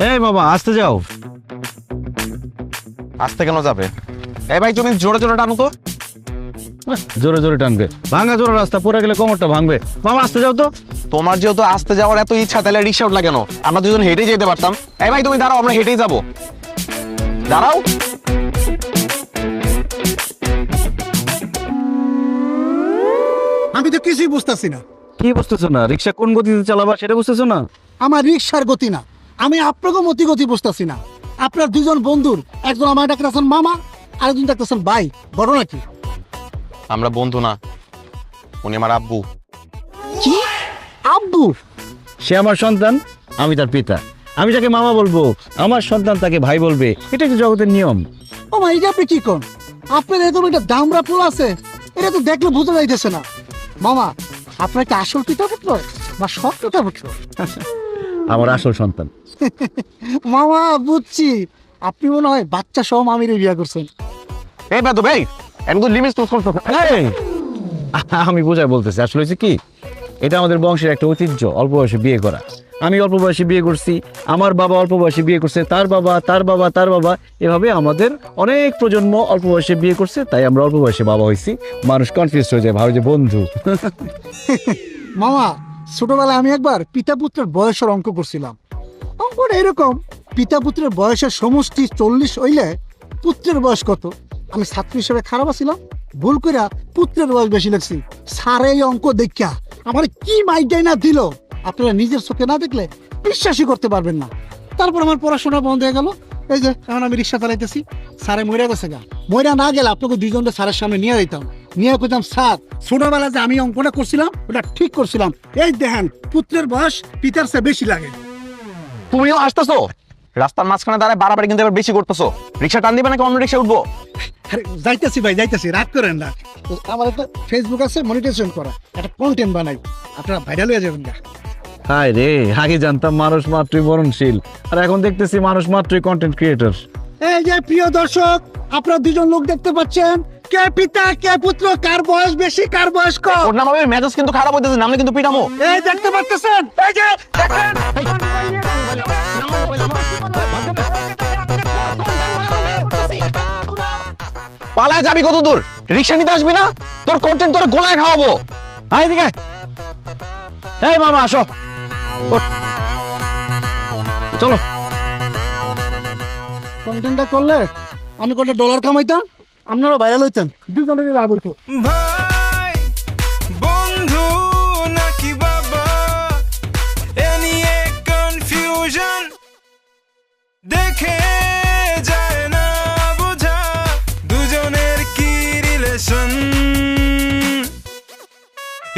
এই বাবা আসতে যাও। আসতে কেন যাবে? এই ভাই তুমি জোরে জোরে টানো তো। জোরে জোরে টানবে, ভাঙা জোরে রাস্তা, পড়ে গেলে কোমরটা ভাঙবে। বাবা আসতে যাও তো। তোমার যেহেতু আসতে যাওয়ার এত ইচ্ছা, তাহলে রিক্সা উঠলা কেন? আমরা দুজন হেঁটেই যেতে পারতাম। এই ভাই তুমি দাঁড়াও, আমরা হেঁটেই যাবো। দাঁড়াও। আমি তো কিছুই বুঝতেছি না। কি বুঝতেছো না? রিক্সা কোন গতিতে চালাবা সেটা বুঝতেছো না? আমার রিক্সার গতি না, আমি আপনাকে গতি বুঝতেছি না। আপনার দুজন বন্ধুর, একজন আমার ডাকতেছেন মামা, আরেকজন ডাকতেছেন ভাই। বড় নাকি? আমরা বন্ধু না, উনি আমার আব্বু। কি আব্বু? সে আমার সন্তান, আমি তার পিতা। আমি যাকে মামা বলবো, আমার সন্তান তাকে ভাই বলবে। এটা তো জগতের নিয়ম। ও মা, এটা আপনি কি কোন? আপনার এরকম একটা দামরা ফুল আছে, এটা তো দেখলে বোঝা যাইতেছে না। মামা, আপনার একটা আসল পিতা পুত্র বা সব পিতা পুত্র? আমার আসল সন্তান। মামা বুঝছি, আপনি মনে হয় বাচ্চা সহ মামির বিয়ে করছেন। এই বেদ ভাই, একদম লিমিট ক্রস করছো। এই, আমি বোঝাই বলতেছি। আসলে হচ্ছে কি, এটা আমাদের বংশের একটা ঐতিহ্য, অল্প বয়সে বিয়ে করা। আমি অল্প বয়সে বিয়ে করছি, আমার বাবা অল্প বয়সে বিয়ে করছে, তার বাবা, তার বাবা, তার বাবা, এভাবে আমাদের অনেক প্রজন্ম অল্প বয়সে বিয়ে করছে। তাই আমরা অল্প বয়সে বাবা হয়েছি। মানুষ কনফিউজ হয়ে যায়, ভাবে যে বন্ধু। মামা, ছোটবেলায় আমি একবার পিতা পুত্রের বয়সের অঙ্ক করছিলাম। অঙ্কটা এরকম, পিতা পুত্রের বয়সের সমষ্টি 40 হইলে পুত্রের বয়স কত? আমি ছাত্র হিসেবে খারাপ ছিলাম, ভুল কইরা পুত্রের বয়স বেশি লাগছি। স্যার এই অঙ্ক দেখা আমার কি মাইটাই না দিল, আপনারা নিজের চোখে না দেখলে বিশ্বাসই করতে পারবেন না। তারপর আমার পড়াশোনা বন্ধ হয়ে গেল। এই যে এখন আমি রিক্সা চালাইতেছি। স্যারে মইরা গেছে গা, মইরা না গেলে আপনাকে দুইজনকে স্যারের সামনে নিয়ে যেতাম, নিয়ে কইতাম স্যার ছোটবেলা যে আমি অঙ্কটা করছিলাম ওটা ঠিক করছিলাম। এই দেখেন পুত্রের বয়স পিতার চেয়ে বেশি লাগে। তুমিও আসতেছো রাস্তার মাঝখানে দাঁড়ায়, বাড়াবাড়ি কিন্তু এবার বেশি করতেছো। রিক্সা টান দিবে নাকি অন্য রিক্সা উঠবো? আরে যাইতেছি ভাই, যাইতেছি, রাগ করেন না। আমার একটা ফেসবুক আছে, মনিটাইজেশন করা, একটা কন্টেন্ট বানাই, আপনারা ভাইরাল হয়ে যাবেন না। হায় রে, আগে জানতাম মানুষ মাত্রই মরণশীল, আর এখন দেখতেছি মানুষ মাত্রই কন্টেন্ট ক্রিয়েটর। এই যে প্রিয় দর্শক, আপনারা দুজন লোক দেখতে পাচ্ছেন, কে পিতা কে পুত্র, কার বয়স বেশি কার বয়স কম। ওর নাম হবে মেজাজ কিন্তু খারাপ হইতেছে, নামলে কিন্তু পিটামো। এই দেখতে পাচ্ছেন, এই যে দেখেন। পালায় যাবি কত দূর? রিক্সা নিতে আসবি না? তোর কন্টেন্ট তোর গোলায় খাওয়াবো। আয় দিকে। এই মামা আসো, ওঠ। চলো। কন্টেন্টটা করলে আমি কত ডলার কামাইতাম, আপনারা ভাইরাল হইতেন, দুজনের লাভ হইতো। ভাই বন্ধু নাকি বাবা, এ নিয়ে কনফিউশন দেখে যায় না বোঝা, দুজনের কি রিলেশন।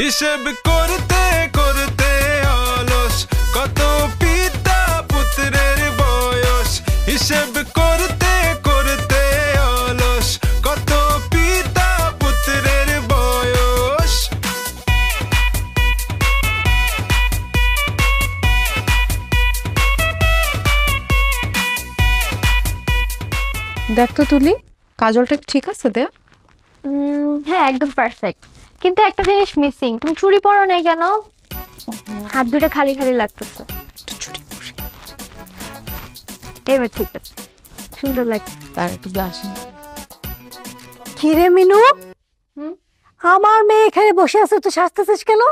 হিসেব করতে করতে অলস, কত পিতা পুত্রের বয়স। হিসেব করতে করতে অলস, কত পিতা পুত্রের বয়স। দেখ তো তুলি, কাজলটা ঠিক আছে দে? হ্যাঁ একদম পারফেক্ট, কিন্তু একটা জিনিস মিসিং। তুমি চুড়ি পরো নাই কেন? হাত দুটো খালি খালি লাগতেছে। এবার ঠিক আছে, সুন্দর লাগছে। তার একটু আসেন। কিরে মিনু, আমার মেয়ে এখানে বসে আছে, তুই সাজতেছিস কেন?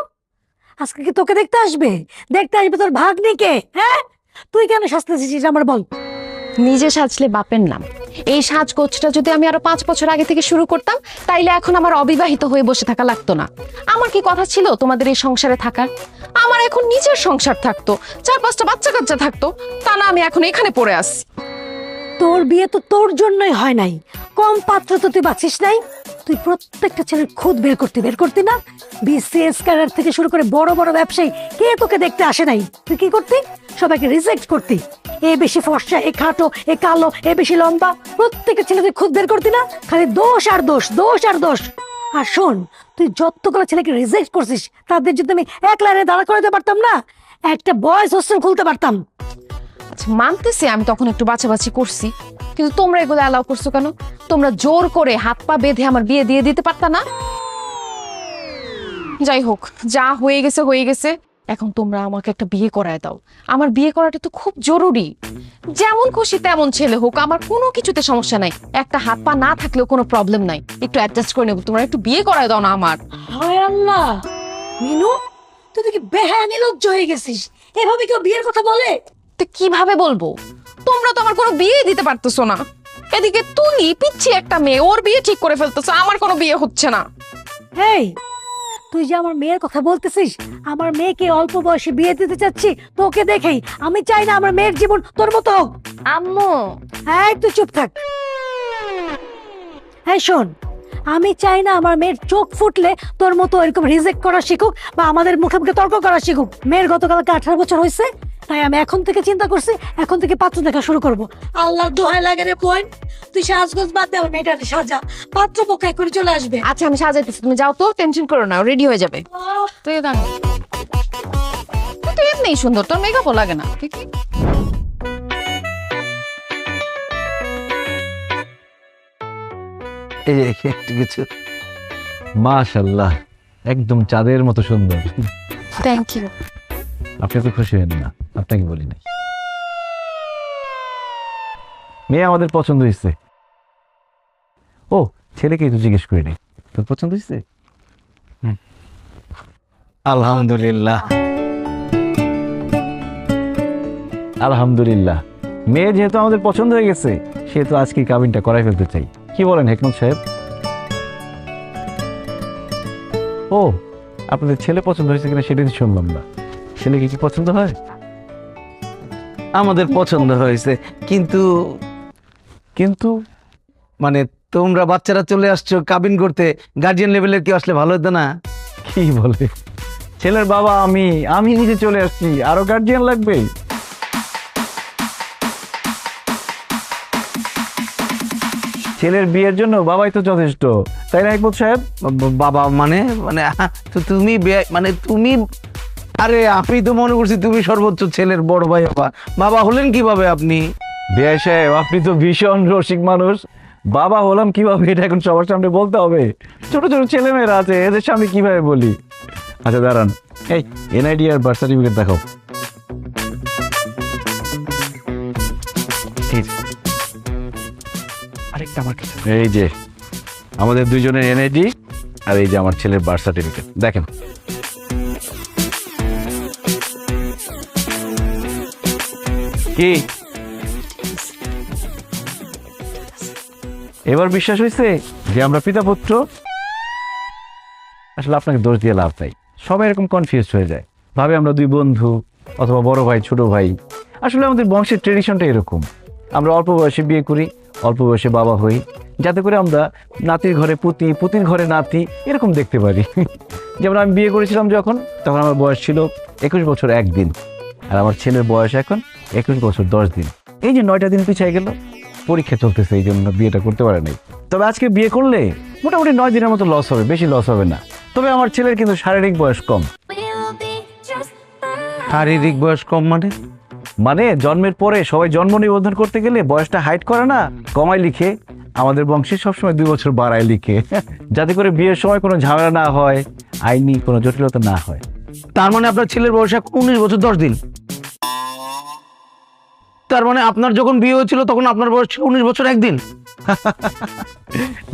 আজকে কি তোকে দেখতে আসবে? দেখতে আসবে তোর ভাগ্নিকে? হ্যাঁ, তুই কেন সাজতেছিস এটা আমার বল। নিজে সাজলে বাপের নাম। এই সাজগোজটা যদি আমি আরো 5 বছর আগে থেকে শুরু করতাম, তাইলে এখন আমার অবিবাহিত হয়ে বসে থাকা লাগতো না। আমার কি কথা ছিল তোমাদের এই সংসারে থাকার? আমার এখন নিজের সংসার থাকতো, 4-5টা বাচ্চা কাচ্চা থাকতো। তা না, আমি এখন এখানে পড়ে আসি। তোর বিয়ে তো তোর জন্যই হয় নাই, কম পাত্র তো তুই বাঁচিস নাই। তুই প্রত্যেকটা ছেলের খুদ বের করতি না? বিসিএস ক্যাডার থেকে শুরু করে বড় বড় ব্যবসায়ী কে তোকে দেখতে আসে নাই? তুই কি করতি? সবাইকে রিজেক্ট করতি। এ বেশি ফর্সা, এ খাটো, এ কালো, এ বেশি লম্বা, প্রত্যেকটা ছেলে তুই খুদ বের করতি না? খালি দোষ আর দোষ, দোষ আর দোষ। আর শোন, তুই যতগুলো ছেলেকে রিজেক্ট করছিস, তাদের যদি আমি এক লাইনে দাঁড়া করাতে পারতাম না, একটা বয়েজ হোস্টেল খুলতে পারতাম। আচ্ছা মানতেছি আমি তখন একটু বাছাবাছি করছি, কিন্তু তোমরা এগুলো অ্যালাউ করছো কেন? তোমরা জোর করে হাত পা বেঁধে আমার বিয়ে দিয়ে দিতে পারতা না? যাই হোক, যা হয়ে গেছে হয়ে গেছে। এখন তোমরা আমাকে একটা বিয়ে করায় দাও। আমার বিয়ে করাটা তো খুব জরুরি। যেমন খুশি তেমন ছেলে হোক, আমার কোনো কিছুতে সমস্যা নাই। একটা হাত পা না থাকলেও কোনো প্রবলেম নাই, একটু অ্যাডজাস্ট করে নেবো। তোমরা একটু বিয়ে করায় দাও না আমার। হায় আল্লাহ, মিনু তুই দেখি বেহায়া নির্লজ্জ হয়ে গেছিস। এভাবে কেউ বিয়ের কথা বলে? তো কিভাবে বলবো? তোমরা তো আমার কোনো বিয়ে দিতে পারতেছো না। এদিকে তুই পিচ্ছি একটা মেয়ে, ওর বিয়ে ঠিক করে ফেলতেছো, আমার কোনো বিয়ে হচ্ছে না। হেই, তুই যে আমার মেয়ের কথা বলতেছিস, আমার মেয়েকে অল্প বয়সে বিয়ে দিতে চাচ্ছি তোকে দেখেই। আমি চাই না আমার মেয়ের জীবন তোর মতো হোক। আম্মু, এই তুই চুপ থাক। হ্যাঁ শোন, আমি চাই না আমার মেয়ের চোখ ফুটলে তোর মতো এরকম রিজেক্ট করা শিখুক বা আমাদের মুখে মুখে তর্ক করা শিখুক। মেয়ের গতকালকে 18 বছর হয়েছে, তাই আমি এখন থেকে চিন্তা করছি এখন থেকে পাত্র দেখা শুরু করব। আল্লাহ দোহাই লাগে রে বোন, তুই সাজগোজ বাদ দে, আমার মেয়েটাকে সাজা, পাত্র পক্ষ করে চলে আসবে। আচ্ছা আমি সাজাইতেছি, তুমি যাও তো, টেনশন করো না, রেডি হয়ে যাবে। তুই দাঁড়া, তুই তো এমনিই সুন্দর, তোর মেকআপও লাগে না। ঠিক এই যে একটু কিছু, মাশাআল্লাহ, একদম চাঁদের মতো সুন্দর। Thank you. আপনি তো খুশি হন না? আপনাকে বলি নাই, মেয়ে আমাদের পছন্দ হয়েছে। ও, ছেলেকেই তো জিজ্ঞেস করি নাই, তোর পছন্দ হয়েছে? আলহামদুলিল্লাহ, আলহামদুলিল্লাহ। মেয়ে যেহেতু আমাদের পছন্দ হয়ে গেছে, সেহেতু আজকে কাবিনটা করাই ফেলতে চাই। কি বলেন হেকমত সাহেব? ও, আপনাদের ছেলে পছন্দ হয়েছে কিনা সেটা শুনলাম না। ছেলেকে কি পছন্দ হয়? আমাদের পছন্দ হয়েছে, কিন্তু কিন্তু মানে তোমরা বাচ্চারা চলে আসছো কাবিন করতে, গার্জিয়ান লেভেলের কেউ আসলে ভালো হতো না? কি বলে? ছেলের বাবা আমি নিজে চলে আসছি, আরো গার্জিয়ান লাগবে? ছেলের বিয়ের জন্য বাবাই তো যথেষ্ট, তাই না হেকমত সাহেব? বাবা মানে মানে তো তুমি মানে তুমি, আরে আমি তো মনে করছি তুমি সর্বোচ্চ ছেলের বড় ভাই। বাবা বাবা হলেন কিভাবে আপনি? বিআই সাহেব, আপনি তো ভীষণ রসিক মানুষ। বাবা হলাম কিভাবে এটা এখন সবার সামনে বলতে হবে? ছোট ছোট ছেলেমেয়েরা আছে, এদের সামনে কিভাবে বলি? আচ্ছা দাঁড়ান, এই এনআইডি আর বার্থ সার্টিফিকেট দেখাও। আরেকটা আমার কাছে। এই যে আমাদের দুইজনের এনআইডি, আর এই যে আমার ছেলের বার্থ সার্টিফিকেট, দেখেন। কি এবার বিশ্বাস হয়েছে যে আমরা পিতা পুত্র? আসলে আপনাকে দোষ দিয়ে লাভ নাই, সবাই এরকম কনফিউজ হয়ে যায়, ভাবে আমরা দুই বন্ধু অথবা বড় ভাই ছোট ভাই। আসলে আমাদের বংশের ট্রেডিশনটা এরকম, আমরা অল্প বয়সে বিয়ে করি, অল্প বয়সে বাবা হই, যাতে করে আমরা নাতির ঘরে পুতি, পুতির ঘরে নাতি এরকম দেখতে পারি। যেমন আমি বিয়ে করেছিলাম যখন, তখন আমার বয়স ছিল 21 বছর 1 দিন, আর আমার ছেলের বয়স এখন 21 বছর 10 দিন। এই যে 9টা দিন পিছিয়ে গেল, পরীক্ষা চলতেছে এই জন্য বিয়েটা করতে পারে নাই। তবে আজকে বিয়ে করলে মোটামুটি 9 দিনের মতো লস হবে, বেশি লস হবে না। তবে আমার ছেলের কিন্তু শারীরিক বয়স কম। শারীরিক বয়স কম মানে? মানে জন্মের পরে সবাই জন্ম নিবন্ধন করতে গেলে বয়সটা হাইড করে না, কমায় লিখে। আমাদের বংশে সবসময় 2 বছর বাড়ায় লিখে, যাতে করে বিয়ের সময় কোনো ঝামেলা না হয়, আইনি কোনো জটিলতা না হয়। তার মানে আপনার ছেলের বয়স এখন 19 বছর 10 দিন। তার মানে আপনার যখন বিয়ে হয়েছিল তখন আপনার বয়স ছিল 19 বছর 1 দিন।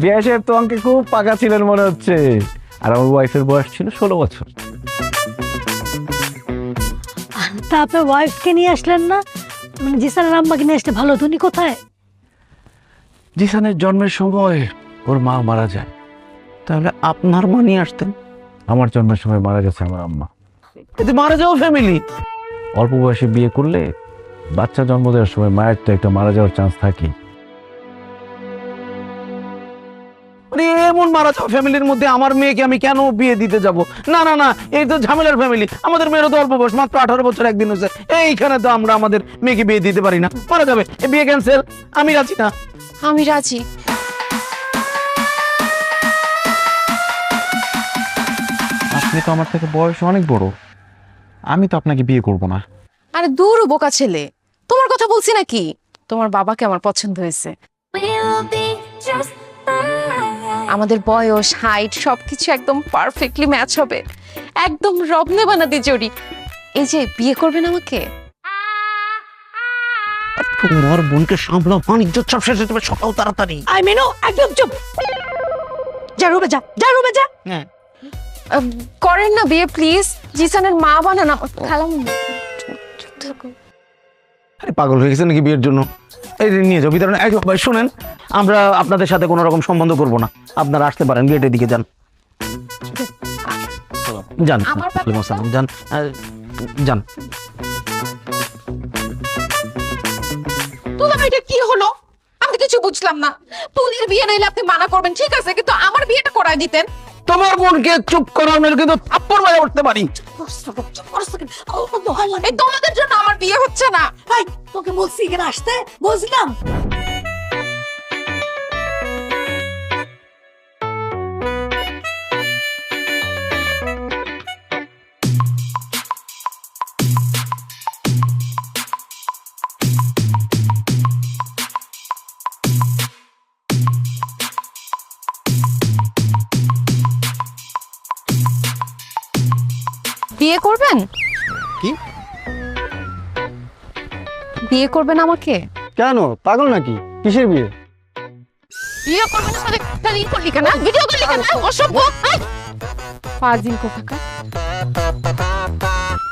বিয়ে সাহেব তো আমাকে খুব পাকা ছিলেন মনে হচ্ছে, আর আমার ওয়াইফের বয়স ছিল 16 বছর। তা আপনার ওয়াইফকে নিয়ে আসলেন না? মানে জিসানের আম্মাকে নিয়ে আসলে ভালো হতো। উনি কোথায়? জিসানের জন্মের সময় ওর মা মারা যায়। তাহলে আপনার মা নিয়ে আসতেন? আমার জন্মের সময় মারা গেছে আমার আম্মা। এতে মারা যাওয়া ফ্যামিলি। অল্প বয়সে বিয়ে করলে বাচ্চা জন্ম দেওয়ার সময় মায়ের তো একটা মারা যাওয়ার চান্স থাকে। মানে এমন মারা যাওয়া ফ্যামিলির মধ্যে আমার মেয়েকে আমি কেন বিয়ে দিতে যাব? না না না, এই তো ঝামেলার ফ্যামিলি। আমাদের মেয়েরও তো অল্প বয়স, মাত্র 18 বছর 1 দিন হয়েছে। এইখানে তো আমরা আমাদের মেয়েকে বিয়ে দিতে পারি না, মারা যাবে। এই বিয়ে ক্যান্সেল, আমি রাজি না। আমি রাজি। আপনি তো আমার থেকে বয়স অনেক বড়, আমি তো আপনাকে বিয়ে করব না। আরে দূর বোকা ছেলে, তোমার কথা বলছি নাকি? তোমার বাবাকে আমার পছন্দ হয়েছে। আমাদের বয়স, হাইট সবকিছু একদম পারফেক্টলি ম্যাচ হবে, একদম রবনে বানাদি জড়ি। এই যে বিয়ে করবেন আমাকে? তোমার বোনকে সামলাও, বাণিজ্য চাপ শেষ হতে সকাল তাড়াতাড়ি। আই মেনো একদম চুপ। যা রুমে যা, যা রুমে যা। করেন না বিয়ে প্লিজ, জিসানের মা বানান খালাম। আরে পাগল হয়ে গেছে নাকি বিয়ের জন্য? এই যে নিয়ে যাও ভিতরে। ভাই শুনেন, আমরা আপনাদের সাথে কোনো রকম সম্বন্ধ করব না, আপনারা আসতে পারেন, গেটের দিকে যান। যান ওয়ালাইকুম আসসালাম, যান যান। তোলা এটা কি হলো? আমি কিছু বুঝলাম না। তুলির বিয়ে নাইলে আপনি মানা করবেন ঠিক আছে, কিন্তু আমার বিয়েটা করায় দিতেন। তোমার বোনকে চুপ করানো কিন্তু থাপ্পড় মারে উঠতে পারি। এই তোমাদের জন্য আমার বিয়ে হচ্ছে না। ভাই তোকে বলছি এখানে আসতে, বলছিলাম। বিয়ে করবেন? কি? বিয়ে করবেন আমাকে? কেন, পাগল নাকি? কিসের বিয়ে? বিয়ে করবেন মানে তাহলে করলি কেন? ভিডিও করলি কেন? অসভ্য। ফাজিল কোথাকার।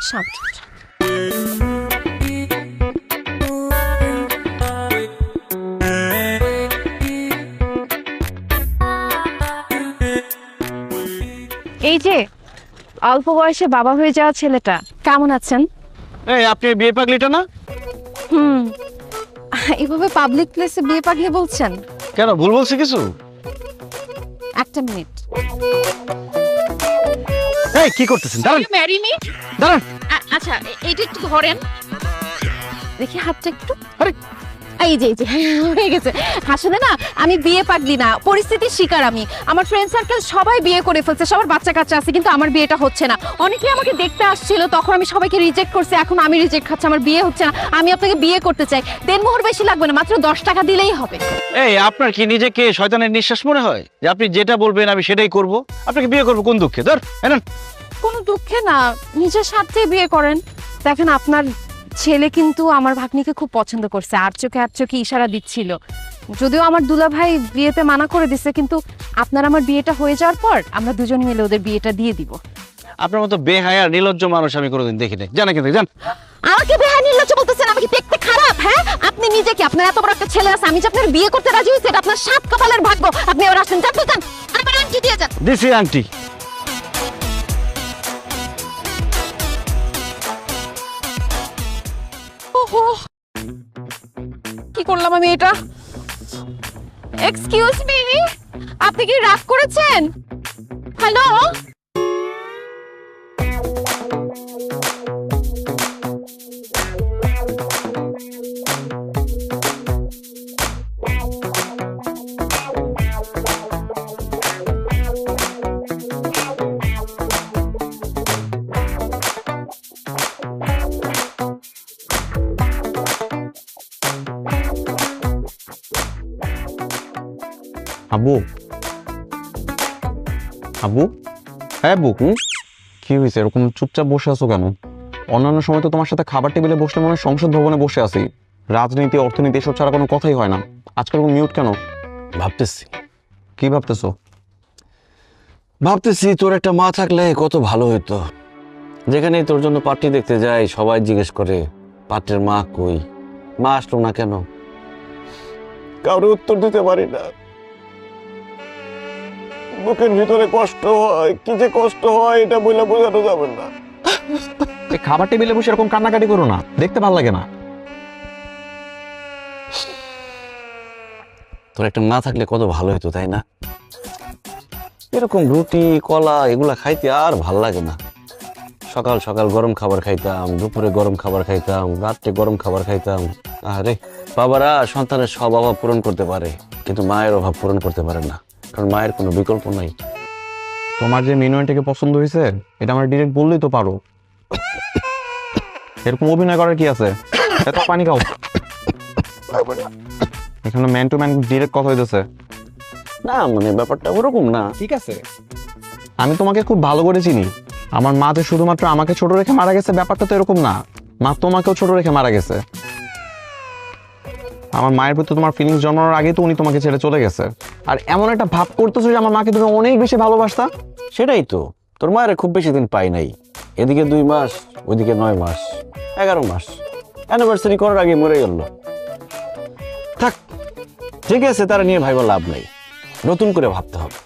শান্ত। এই যে অল্প বয়সে বাবা হয়ে যাওয়া ছেলেটা, কেমন আছেন? এই আপনি বিয়ে পাগলিটা না? এভাবে পাবলিক প্লেসে বিয়ে পাগলি বলছেন কেন, ভুল বলছি কিছু? একটা মিনিট। এই কি করতেছেন? দাঁড়ান ম্যারি মি। দাঁড়ান। আচ্ছা এইটা একটু ধরেন দেখি, হাতটা একটু। আরে এই যে হয়ে গেছে। আসলে না আমি বিয়ে পাগলি না, পরিস্থিতির শিকার আমি। আমার ফ্রেন্ড সার্কেল সবাই বিয়ে করে ফেলছে, সবার বাচ্চা কাচ্চা আছে, কিন্তু আমার বিয়েটা হচ্ছে না। অনেকে আমাকে দেখতে আসছিল, তখন আমি সবাইকে রিজেক্ট করছি, এখন আমি রিজেক্ট খাচ্ছি, আমার বিয়ে হচ্ছে না। আমি আপনাকে বিয়ে করতে চাই, দেনমোহর বেশি লাগবে না, মাত্র 10 টাকা দিলেই হবে। এই আপনার কি নিজেকে শয়তানের নিঃশ্বাস মনে হয় যে আপনি যেটা বলবেন আমি সেটাই করব? আপনাকে বিয়ে করব কোন দুঃখে? ধর এনেন। কোনো দুঃখে না, নিজের স্বার্থে বিয়ে করেন। দেখেন আপনার ছেলে কিন্তু আমার ভাগ্নিকে খুব পছন্দ করছে, আর চোখে ইশারা দিচ্ছিল। যদিও আমার দুলা ভাই বিয়েতে মানা করে দিছে, কিন্তু আপনার আমার বিয়েটা হয়ে যাওয়ার পর আমরা দুজন মিলে ওদের বিয়েটা দিয়ে দিব। আপনার মতো বেহায়া নির্লজ্জ মানুষ আমি কোনোদিন দেখি নাই। জানা কিন্তু জান। আমাকে বেহায়া নির্লজ্জ বলতেছেন? আমি কি দেখতে খারাপ? হ্যাঁ, আপনি নিজে কি, আপনার এত বড় একটা ছেলে আছে, আমি যে আপনার বিয়ে করতে রাজি হয়েছি, এটা আপনার সাত কপালের ভাগ্য। আপনি এবার আসেন, যান যান, আমার আংটি দিয়ে যান। দিছি আংটি। ওহো, কি করলাম আমি এটা? এক্সকিউজ মি, আপনি কি রাগ করেছেন? হ্যালো, আব্বু, আব্বু, হ্যাঁ আব্বু, কি হয়েছে? এরকম চুপচাপ বসে আছো কেন? অন্যান্য সময় তো তোমার সাথে খাবার টেবিলে বসলে মনে হয় সংসদ ভবনে বসে আছি। রাজনীতি, অর্থনীতি এসব ছাড়া কোনো কথাই হয় না। আজকাল মিউট কেন? ভাবতেছি। কি ভাবতেছো? ভাবতেছি তোর একটা মা থাকলে কত ভালো হতো। যেখানেই তোর জন্য পার্টি দেখতে যাই সবাই জিজ্ঞেস করে পাত্রের মা কই, মা আসলো না কেন? কারো উত্তর দিতে পারি না। বুকের ভিতরে কষ্ট হয়, কি যে কষ্ট হয় এটা বলে বোঝানো যাবে না। এই খাবার টেবিলে বসে এরকম কান্নাকাটি করো না, দেখতে ভালো লাগে না। তোর একটা মা থাকলে কত ভালো হতো, তাই না? এরকম রুটি কলা এগুলা খাইতে আর ভাল লাগে না। সকাল সকাল গরম খাবার খাইতাম, দুপুরে গরম খাবার খাইতাম, রাত্রে গরম খাবার খাইতাম। আরে বাবারা সন্তানের সব অভাব পূরণ করতে পারে, কিন্তু মায়ের অভাব পূরণ করতে পারে না, কারণ মায়ের কোনো বিকল্প নাই। তোমার যে মেনুয়ানটাকে পছন্দ হয়েছে এটা আমার ডিরেক্ট বললেই তো পারো। এরকম অভিনয় করার কি আছে? এত পানি খাও। এখানে ম্যান টু ম্যান ডিরেক্ট কথা হইতেছে। না মানে ব্যাপারটা ওরকম না। ঠিক আছে, আমি তোমাকে খুব ভালো করে চিনি। আমার মা যে শুধুমাত্র আমাকে ছোট রেখে মারা গেছে ব্যাপারটা তো এরকম না, মা তোমাকেও ছোট রেখে মারা গেছে। আমার মায়ের প্রতি তোমার ফিলিংস জন্মানোর আগেই তো উনি তোমাকে ছেড়ে চলে গেছে, আর এমন একটা ভাব করতেছো যে আমার মাকে তুমি অনেক বেশি ভালোবাসতা। সেটাই তো, তোর মায়ের খুব বেশি দিন পাই নাই, এদিকে 2 মাস ওইদিকে 9 মাস 11 মাস, অ্যানিভার্সারি করার আগে মরে গেল। থাক, ঠিক আছে, তারা নিয়ে ভাইবা লাভ নাই, নতুন করে ভাবতে হবে।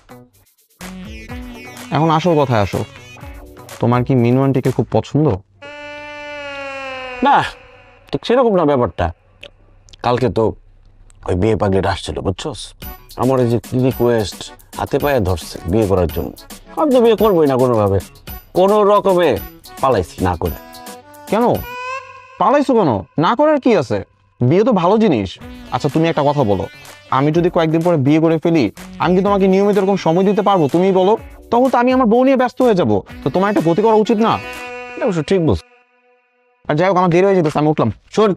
এখন আসল কথায় আসো, তোমার কি মিনু আন্টিকে খুব পছন্দ? না, ঠিক সেরকম না ব্যাপারটা। কালকে তো ওই বিয়ে পাগলিটা আসছিল, বুঝছস? আমার এই যে রিকোয়েস্ট হাতে পায়ে ধরছে বিয়ে করার জন্য, আমি তো বিয়ে করবোই না কোনোভাবে, কোনো রকমে পালাইছি না করে। কেন পালাইছো কেন? না করার কি আছে, বিয়ে তো ভালো জিনিস। আচ্ছা তুমি একটা কথা বলো, আমি যদি কয়েকদিন পরে বিয়ে করে ফেলি, আমি কি তোমাকে নিয়মিত এরকম সময় দিতে পারবো? তুমি বলো, তখন তো আমি আমার বউ নিয়ে ব্যস্ত হয়ে যাবো। তো তোমার একটা গতি করা উচিত না? এটা অবশ্য ঠিক বলছ। আর যাই হোক, আমার দেরি হয়ে যেতেছে, আমি উঠলাম। শোন,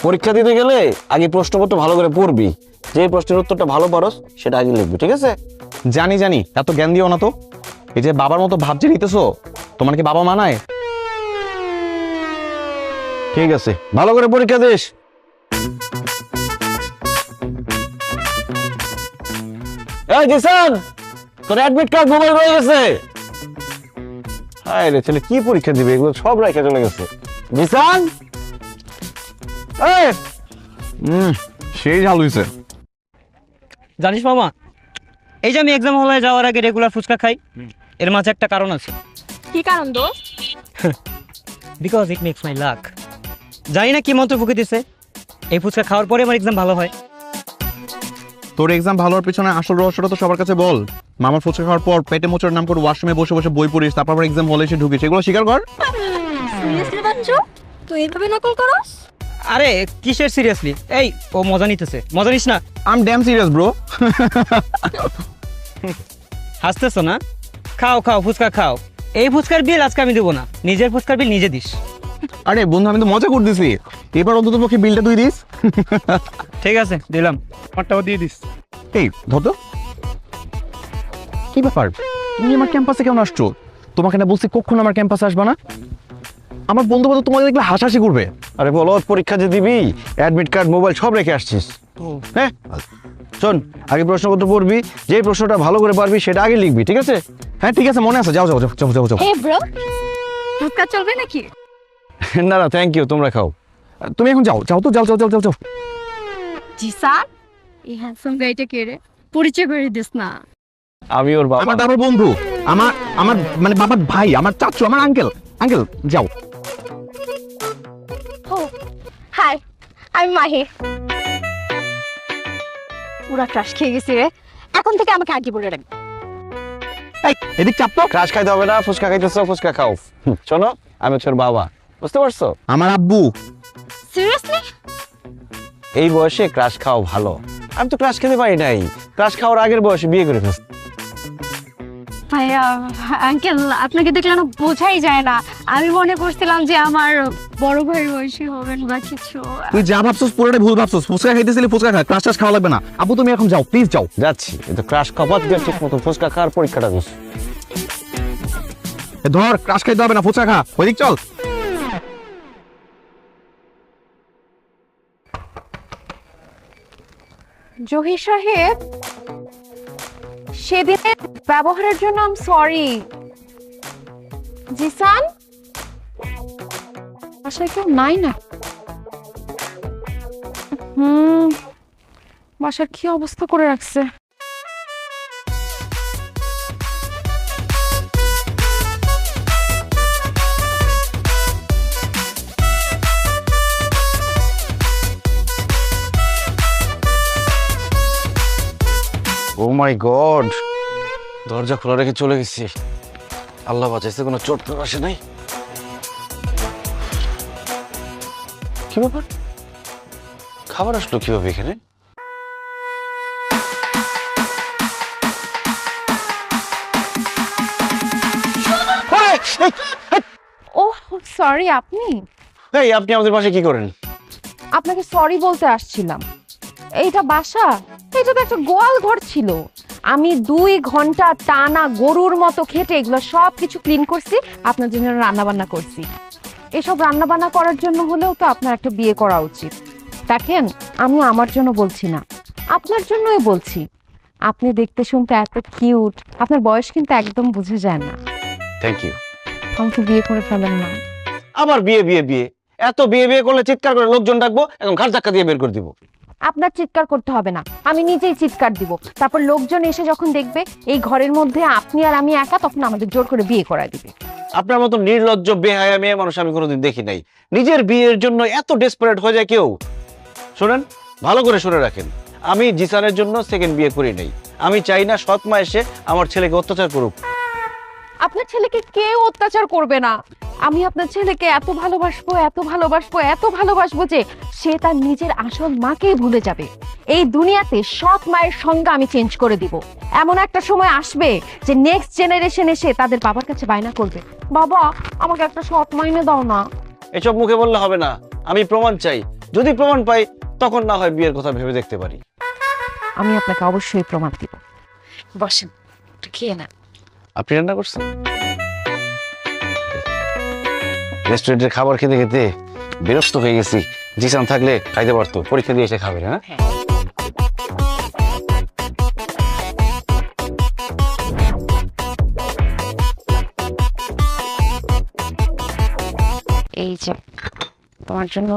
পরীক্ষা দিতে গেলে আগে প্রশ্নপত্র ভালো করে পড়বি, যে প্রশ্নের উত্তরটা ভালো পারস সেটা আগে লিখবি, ঠিক আছে? জানি জানি, এত জ্ঞান দিও না তো। এই যে বাবার মতো ভাব যে নিতেছো, তোমার কি বাবা মানায়? ঠিক আছে, ভালো করে পরীক্ষা দিস। এই জিসান, তোর অ্যাডমিট কার্ড মোবাইল হয়ে গেছে। হায় রে ছেলে, কি পরীক্ষা দিবে, এগুলো সব রাখা চলে গেছে। জিসান, এই সেই ঝাল হইছে। জানিস মামা, এই যে আমি এক্সাম হলে যাওয়ার আগে রেগুলার ফুচকা খাই, এর মাঝে একটা কারণ আছে। কি কারণ দোস্ত? Because it makes my luck. জানি না কি মন্ত্র ফুঁকে দিছে, এই ফুচকা খাওয়ার পরে আমার এক্সাম ভালো হয়। তোর এক্সাম ভালো হওয়ার পিছনে আসল রহস্যটা তো সবার কাছে বল। মামার ফুচকা খাওয়ার পর পেটে মোচড় নাম করে ওয়াশরুমে বসে বসে বই পড়িস, তারপর এক্সাম হলে এসে ঢুকিস, এগুলো স্বীকার কর। সিরিয়াসলি বাঞ্চু, তুই এভাবে নকল করস? আরে কিসের সিরিয়াসলি? এই ও মজা নিতেছে, মজা নিস না। I am damn serious bro. হাসতেছো না? খাও খাও, ফুচকা খাও। এই ফুচকার বিল আজকে আমি দেবো না, নিজের ফুচকার বিল নিজে দিস। আরে বন্ধু, আমি তো মজা করতেছি, এবার অন্তত পক্ষে বিলটা তুই দিস। ঠিক আছে, দিলাম। আমারটাও দিয়ে দিস। এই ধর তো, কি ব্যাপার, তুমি আমার ক্যাম্পাসে কেন আসছো? তোমাকে না বলছি কখনো আমার ক্যাম্পাসে আসবা না। আমার বন্ধু বান্ধব তোমাদের দেখলে হাসাহাসি করবে। আরে বলো, পরীক্ষা যে দিবি, অ্যাডমিট কার্ড মোবাইল সব রেখে আসছিস। হ্যাঁ, শোন, আগে প্রশ্নপত্র পড়বি, যে প্রশ্নটা ভালো করে পারবি সেটা আগে লিখবি, ঠিক আছে? হ্যাঁ ঠিক আছে, মনে আছে, যাও যাও যাও যাও যাও যাও। হে ব্রো, ফুচকা চলবে নাকি? না না, থ্যাংক ইউ, তোমরা খাও। তুমি এখন যাও, যাও তো, যাও যাও যাও যাও যাও। জিসান, এই হ্যান্ডসাম গাইটা কে রে? পরিচয় করে দিস না। আমি ওর বাবা। আমার বাবার বন্ধু, আমার আমার মানে বাবার ভাই, আমার চাচু, আমার আঙ্কেল। আঙ্কেল যাও। ও হাই, আমি মাহি। পুরা ক্রাশ খেয়ে গেছি রে, এখন থেকে আমাকে আগে বলে রাখবি। এই এদিক চাপ তো। ক্রাশ খাইতে হবে না, ফুচকা খাইতেছ, ফুচকা খাও। শোনো, আমি হচ্ছে ওর বাবা, বুঝতে পারছো? আমার আব্বু। সিরিয়াসলি? এই বয়সে ক্রাশ খাওয়া ভালো। আমি তো ক্রাশ খেতে পারি নাই, ক্রাশ খাওয়ার আগের বয়সে বিয়ে করে ফেলছি। ভাইয়া আঙ্কেল, আপনাকে দেখলে না বোঝাই যায় না। আমি মনে করছিলাম যে আমার বড় ভাইয়ের বয়সী হবেন বা কিছু। তুই যা ভাবছস পুরোটাই ভুল ভাবছস। ফুচকা খাইতেছিলি, ফুচকা খা, ক্লাস টাস খাওয়া লাগবে না। আব্বু তুমি এখন যাও, প্লিজ যাও। যাচ্ছি, কিন্তু ক্রাশ খাওয়া দিয়ে ঠিক মতো ফুচকা খাওয়ার পরীক্ষাটা দিস। ধর, ক্রাশ খাইতে হবে না, ফুচকা খা, ওইদিক চল। জহির সাহেব, সেদিনের ব্যবহারের জন্য আই এম সরি। জিসান, বাসায় কেউ নাই না? বাসার কি অবস্থা করে রাখছে। ও মাই গড, দরজা খোলা রেখে চলে গেছি। আল্লাহ বাঁচাইছে, কোনো চোট তো আসে নাই। কি ব্যাপার, খাবার আসলো কিভাবে এখানে? ওহ সরি, আপনি? এই, আপনি আমাদের পাশে কি করেন? আপনাকে সরি বলতে আসছিলাম। এইটা বাসা, এটা তো একটা গোয়াল ঘর ছিল। আমি 2 ঘন্টা টানা গরুর মতো খেটে এগুলো সব কিছু ক্লিন করছি, আপনার জন্য রান্না বান্না করছি। এসব রান্না বান্না করার জন্য হলেও তো আপনার একটা বিয়ে করা উচিত। দেখেন, আমি আমার জন্য বলছি না, আপনার জন্যই বলছি। আপনি দেখতে শুনতে এত কিউট, আপনার বয়স কিন্তু একদম বুঝে যায় না। Thank you. আমাকে বিয়ে করে ফেলেন না। আবার বিয়ে বিয়ে বিয়ে, এত বিয়ে বিয়ে করলে চিৎকার করে লোকজন ডাকবো, এখন ঘাট ধাক্কা দিয়ে বের করে দিব। আপনার চিৎকার করতে হবে না, আমি নিজেই চিৎকার দিব। তারপর লোকজন এসে যখন দেখবে এই ঘরের মধ্যে আপনি আর আমি একা, তখন আমাদের জোর করে বিয়ে করায় দিবে। আপনার মতো নির্লজ্জ বেহায়া মেয়ে মানুষ আমি কোনোদিন দেখি নাই। নিজের বিয়ের জন্য এত ডেসপারেট হয়ে যায় কেউ। শোনেন, ভালো করে শুনে রাখেন, আমি জিসানের জন্য সেকেন্ড বিয়ে করি নাই। আমি চাই না সৎ মা এসে আমার ছেলেকে অত্যাচার করুক। আপনার ছেলেকে কেউ অত্যাচার করবে না। আমি আপনার ছেলেকে এত ভালোবাসবো, এত ভালোবাসবো, এত ভালোবাসবো যে সে তার নিজের আসল মাকেই ভুলে যাবে। এই দুনিয়াতে সৎ মায়ের সংজ্ঞা আমি চেঞ্জ করে দিব। এমন একটা সময় আসবে যে নেক্সট জেনারেশন এসে তাদের বাবার কাছে বায়না করবে, বাবা আমাকে একটা সৎ মা এনে দাও না। এসব মুখে বললে হবে না, আমি প্রমাণ চাই। যদি প্রমাণ পাই তখন না হয় বিয়ের কথা ভেবে দেখতে পারি। আমি আপনাকে অবশ্যই প্রমাণ দিব। বসেন, একটু খেয়ে না। আপনি রান্না করছেন? রেস্টুরেন্টের খাবার খেতে খেতে বিরক্ত হয়ে গেছি। জিসান থাকলে খাইতে পারতো, পরীক্ষা দিয়ে এসে খাবে। হ্যাঁ, এই যে তোমার জন্য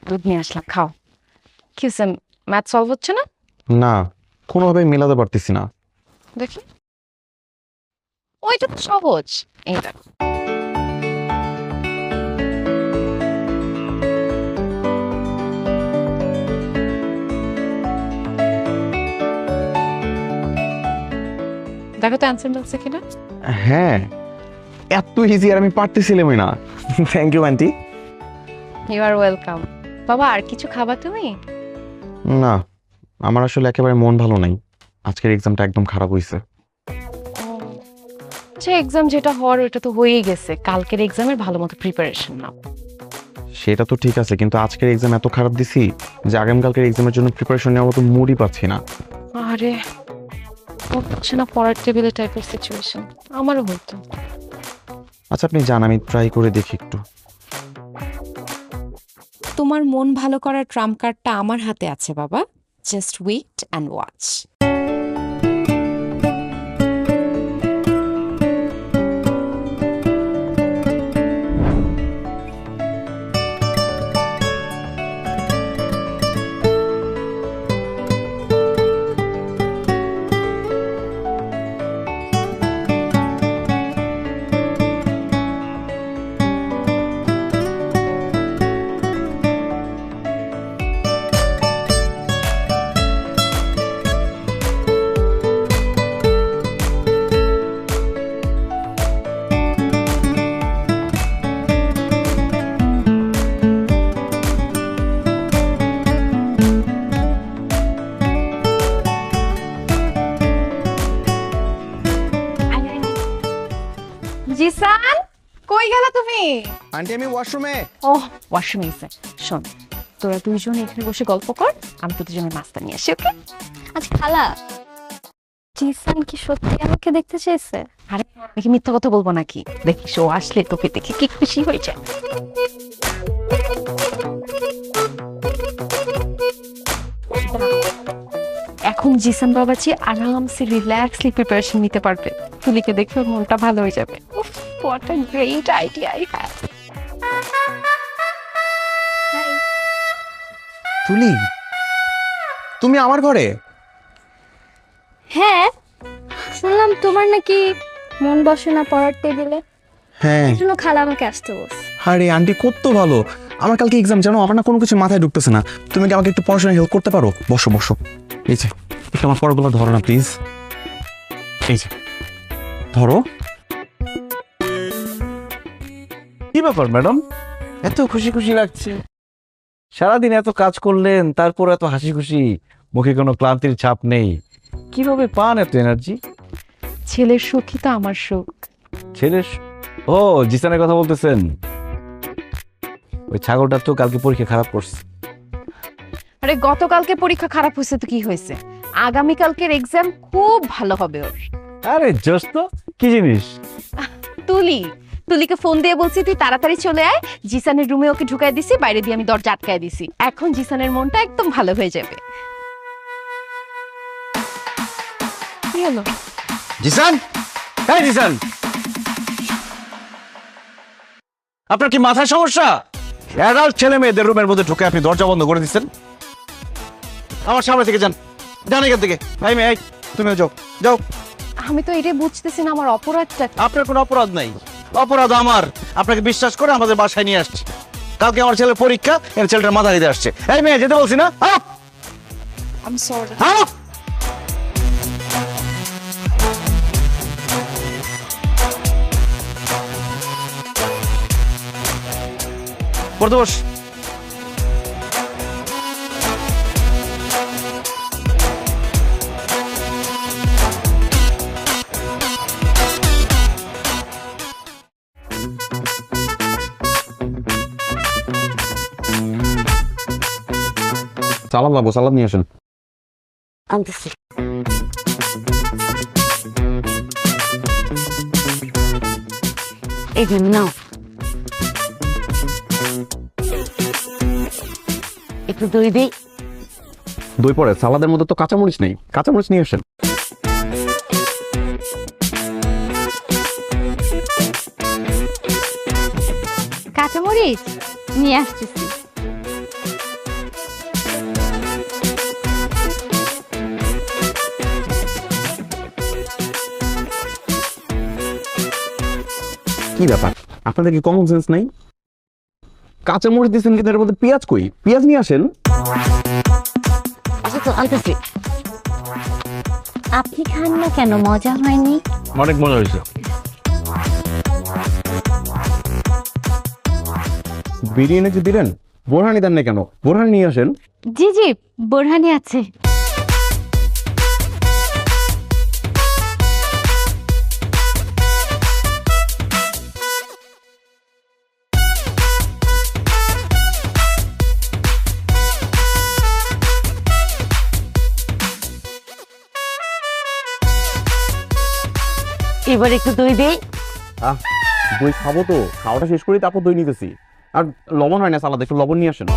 দুধ নিয়ে আসলাম, খাও। কি হয়েছে, ম্যাথ সলভ হচ্ছে না? না, কোনোভাবে মেলাতে পারতেছি না। দেখি, ওইটা তো সহজ। এই দেখো, দেখো তো অ্যান্সার মিলছে কিনা। হ্যাঁ, এত ইজি আর আমি পারতেছিলামই না। Thank you aunty. You are welcome. বাবা, আর কিছু খাবা তুমি? না, আমার আসলে একেবারে মন ভালো নাই। আজকের এক্সামটা একদম খারাপ হয়েছে। আচ্ছা, এক্সাম যেটা হওয়ার ওটা তো হয়েই গেছে। কালকের এক্সামের ভালো মতো প্রিপারেশন নাও। সেটা তো ঠিক আছে, কিন্তু আজকের এক্সাম এত খারাপ দিছি যে আগামীকালকের এক্সামের জন্য প্রিপারেশন নেওয়ার মতো মুডই পাচ্ছি না। আরে, হচ্ছে না পড়ার টেবিলে টাইপের সিচুয়েশন। আমারও হতো। আচ্ছা, আপনি জান, আমি ট্রাই করে দেখি একটু। তোমার মন ভালো করার ট্রাম্প কার্ডটা আমার হাতে আছে বাবা। Just wait and watch. Zisan, কই গেলা তুমি? আন্টি, আমি ওয়াশরুমে। ওহ, ওয়াশরুমে গেছে। শোন, তোরা দুইজন এখানে বসে গল্প কর, আমি তোদের জন্য নাস্তা নিয়ে আসি। ওকে? আচ্ছা খালা, জিসান কি সত্যি আমাকে দেখতে চেয়েছে? আরে, নাকি মিথ্যা কথা বলবো নাকি? দেখিস ও আসলে তোকে দেখে কি খুশি হয়ে যায়। এখন জিসান বাবাজি আরামসে রিল্যাক্সলি প্রিপারেশন নিতে পারবে। তুলিকে দেখে ওর মনটা ভালো হয়ে যাবে। What a great idea I have. তুলি, তুমি আমার ঘরে? হ্যাঁ, শুনলাম তোমার নাকি মন বসে না পড়ার টেবিলে। হ্যাঁ। এই জন্য খালা আমাকে আসতে বলছে। আরে আন্টি, কত ভালো। আমার কালকে এক্সাম, জানো, আমার না কোনো কিছু মাথায় ঢুকতেছে না। তুমি কি আমাকে একটু পড়াশোনায় হেল্প করতে পারো? বসো বসো। এই যে, একটু আমার পড়াগুলো ধরো না প্লিজ। এই যে, ধরো। কি ব্যাপার ম্যাডাম, এত খুশি খুশি লাগছে? সারাদিন এত কাজ করলেন, তারপর এত হাসি খুশি, মুখে কোনো ক্লান্তির ছাপ নেই। কিভাবে পান এত এনার্জি? ছেলের সুখই তো আমার সুখ। ছেলের? ও, জিসানের কথা বলতেছেন? ওই ছাগলটা তো কালকে পরীক্ষা খারাপ করছে। আরে, গতকালকে পরীক্ষা খারাপ হয়েছে তো কি হয়েছে? আগামীকালকের এক্সাম খুব ভালো হবে ওর। আরে জোস তো, কি জিনিস? তুলিকে ফোন দিয়ে বলছি তুই তাড়াতাড়ি চলে আয়, জিসানের রুমে ওকে ঢুকাই দিছি, বাইরে দিয়ে আমি দরজা আটকায় দিছি। এখন জিসানের মনটা একদম ভালো হয়ে যাবে। কি হলো? জিসান, এই জিসান, আপনার কি মাথায় সমস্যা? অ্যাডাল্ট ছেলে মেয়েদের রুমের মধ্যে ঢুকে আপনি দরজা বন্ধ করে দিচ্ছেন। আমার সামনে থেকে যান, যান এখান থেকে। ভাই মেয়ে, তুমিও যাও, যাও। আমি তো এটাই বুঝতেছি না আমার অপরাধটা। আপনার কোনো অপরাধ নাই, অপরাধ আমার। আপনাকে বিশ্বাস করে আমাদের বাসায় নিয়ে আসছি। কালকে আমার ছেলের পরীক্ষা, এর ছেলেটার মাথা দিতে আসছে। এই মেয়ে, যেতে বলছি না? I'm sorry. পড়তে বস। সালাদ লাগবো, সালাদ নিয়ে আসেন। আনতেছি। এই যে নাও, একটু দই দিই। দই পরে সালাদের মধ্যে তো কাঁচামরিচ নেই, কাঁচামরিচ নিয়ে আসেন। কাঁচামরিচ নিয়ে আসতেছি। কি ব্যাপার, আপনাদের কি কমন সেন্স নাই? কাঁচামরিচ দিয়েছেন কিন্তু এর মধ্যে পেঁয়াজ কই? পেঁয়াজ নিয়ে আসেন। আচ্ছা তো আনতেছি। আপনি খান না কেন? মজা হয়নি? অনেক মজা হয়েছে। বিরিয়ানি যে দিলেন, বোরহানি দেন না কেন? বোরহানি নিয়ে আসেন। জি জি, বোরহানি আছে। এবার একটু দই দিই। দই খাবো তো, খাওয়াটা শেষ করি তারপর দই নিতেছি। আর লবণ হয় না সালাদ, একটু লবণ নিয়ে আসেন।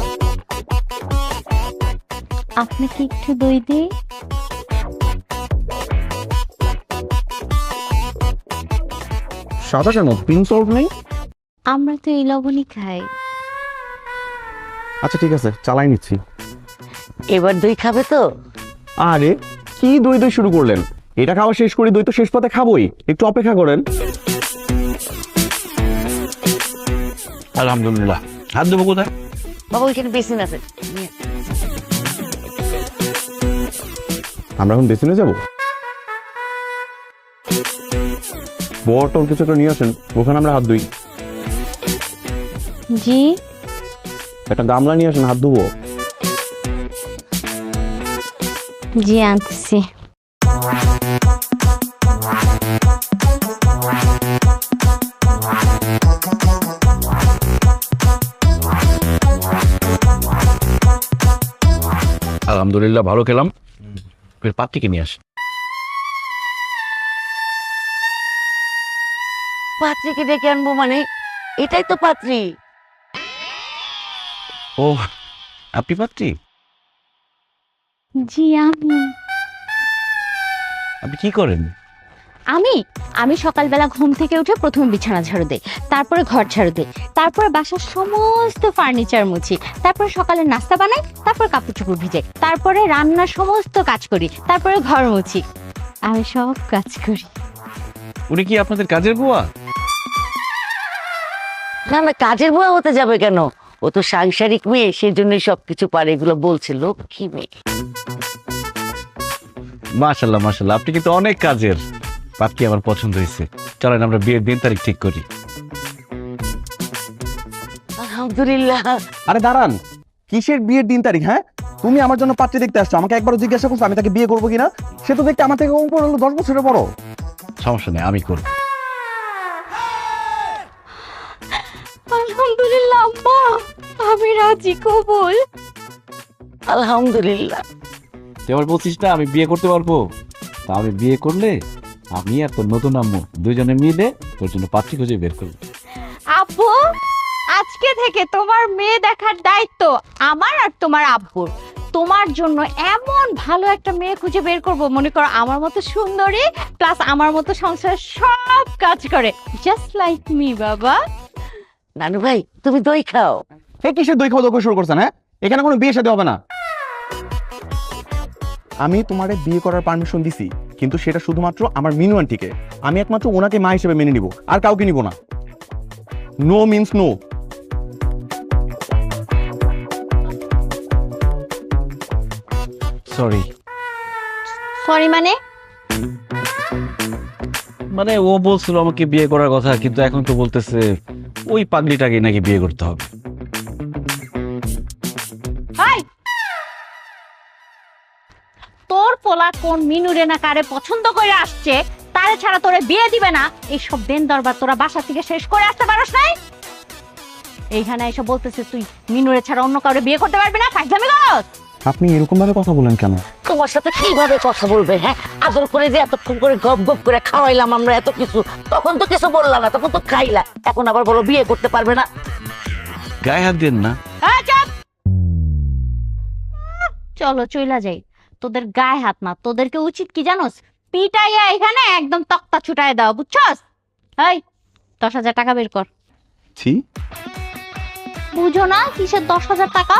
আপনাকে একটু দই দিই। সাদা কেন? পিঙ্ক সল্ট নেই? আমরা তো এই লবণই খাই। আচ্ছা ঠিক আছে, চালাই নিচ্ছি। এবার দই খাবে তো? আরে কি দই দই শুরু করলেন? এটা খাওয়া শেষ করি, দই তো শেষ পাতে খাবোই, একটু অপেক্ষা করেন। আলহামদুলিল্লাহ। হাত দেবো কোথায়? বাবা ওইখানে বেসিন আছে। আমরা এখন বেসিনে যাবো। বটল কিছু একটা নিয়ে আসেন, ওখানে আমরা হাত ধুই। জি। একটা গামলা নিয়ে আসেন, হাত ধুবো। জি আনতেছি। আলহামদুলিল্লাহ, ভালো খেলাম। পাত্রীকে নিয়ে আসি। পাত্রীকে ডেকে আনবো মানে? এটাই তো পাত্রী। ও, আপনি পাত্রী? জি আমি। আপনি কি করেন? আমি সকালবেলা ঘুম থেকে উঠে প্রথমে বিছানা ঝাড়ু দেই, তারপরে ঘর ঝাড়ু দেই, তারপরে বাসার সমস্ত ফার্নিচার মুছি, তারপরে সকালে নাস্তা বানাই, তারপর কাপড় চোপড় ভিজাই, তারপরে রান্নার সমস্ত কাজ করি, তারপরে ঘর মুছি। আমি সব কাজ করি। উনি কি আপনাদের কাজের বুয়া? না না, কাজের বুয়া হতে যাবে কেন? ও তো সাংসারিক মেয়ে, সেই জন্যই সবকিছু পারে। এগুলো বলছে লক্ষ্মী মেয়ে। মাশাল্লাহ মাশাল্লাহ, আপনি কিন্তু অনেক কাজের। পাত্রী আমার পছন্দ হয়েছে, চলেন আমরা বিয়ের দিন তারিখ ঠিক করি। আলহামদুলিল্লাহ। আরে দাঁড়ান, কিসের বিয়ের দিন তারিখ? হ্যাঁ, তুমি আমার জন্য পাত্রী দেখতে আসছো, আমাকে একবারও জিজ্ঞাসা করছো আমি তাকে বিয়ে করবো কিনা? সে তো দেখতে আমার থেকে 10 বছরের বড়। সমস্যা নেই, আমি করব। আলহামদুলিল্লাহ আম্মা, আমি রাজি। কবুল। আলহামদুলিল্লাহ। তুই আবার বলছিস না আমি বিয়ে করতে পারবো, তা আমি বিয়ে করলে আমি আর তোর নতুন আম্মু দুইজনে মিলে তোর জন্য পাত্রী খুঁজে বের করবো। আব্বু, আজকে থেকে তোমার মেয়ে দেখার দায়িত্ব আমার আর তোমার আব্বুর। তোমার জন্য এমন ভালো একটা মেয়ে খুঁজে বের করব, মনে করো আমার মতো সুন্দরী প্লাস আমার মতো সংসার সব কাজ করে, জাস্ট লাইক মি। বাবা নানু ভাই তুমি দই খাও। এই কিসের দই খাওয়া দোকা শুরু করছেন? হ্যাঁ, এখানে কোনো বিয়ে শাদী হবে না। আমি তোমারে বিয়ে করার পারমিশন দিছি, কিন্তু সেটা শুধুমাত্র আমার মিনু আন্টিকে। আমি একমাত্র ওনাকে মা হিসেবে মেনে নিব, আর কাউকে নিব না। No means no. Sorry. Sorry মানে? মানে ও বলছিল আমাকে বিয়ে করার কথা, কিন্তু এখন তো বলতেছে ওই পাগলিটাকে নাকি বিয়ে করতে হবে। হাই, তোর পোলা কোন মিনুরে না কারে পছন্দ করে আসছে, তারে ছাড়া তোরে বিয়ে দিবে না, এইসব দেন দরবার তোরা বাসা থেকে শেষ করে আসতে পারস নাই? এইখানে এসে বলতেছে তুই মিনুরে ছাড়া অন্য কাউরে বিয়ে করতে পারবি না, ফাইজলামি করস? আপনি এরকম ভাবে কথা বলেন কেন? তোমার সাথে কিভাবে কথা বলবে? হ্যাঁ, আদর করে যে এতক্ষণ করে গপ গপ করে খাওয়াইলাম আমরা এত কিছু, তখন তো কিছু বললাম না, তখন তো খাইলা, এখন আবার বলো বিয়ে করতে পারবে না। গায়ে হাত দেন না। চলো চইলা যাই, তোদের গায়ে হাত না, তোদেরকে উচিত কি জানোস, পিটাইয়া এখানে একদম তক্তা ছুটায় দাও, বুঝছস? এই 10,000 টাকা বের কর। ছি, বুঝো না কিসের 10,000 টাকা?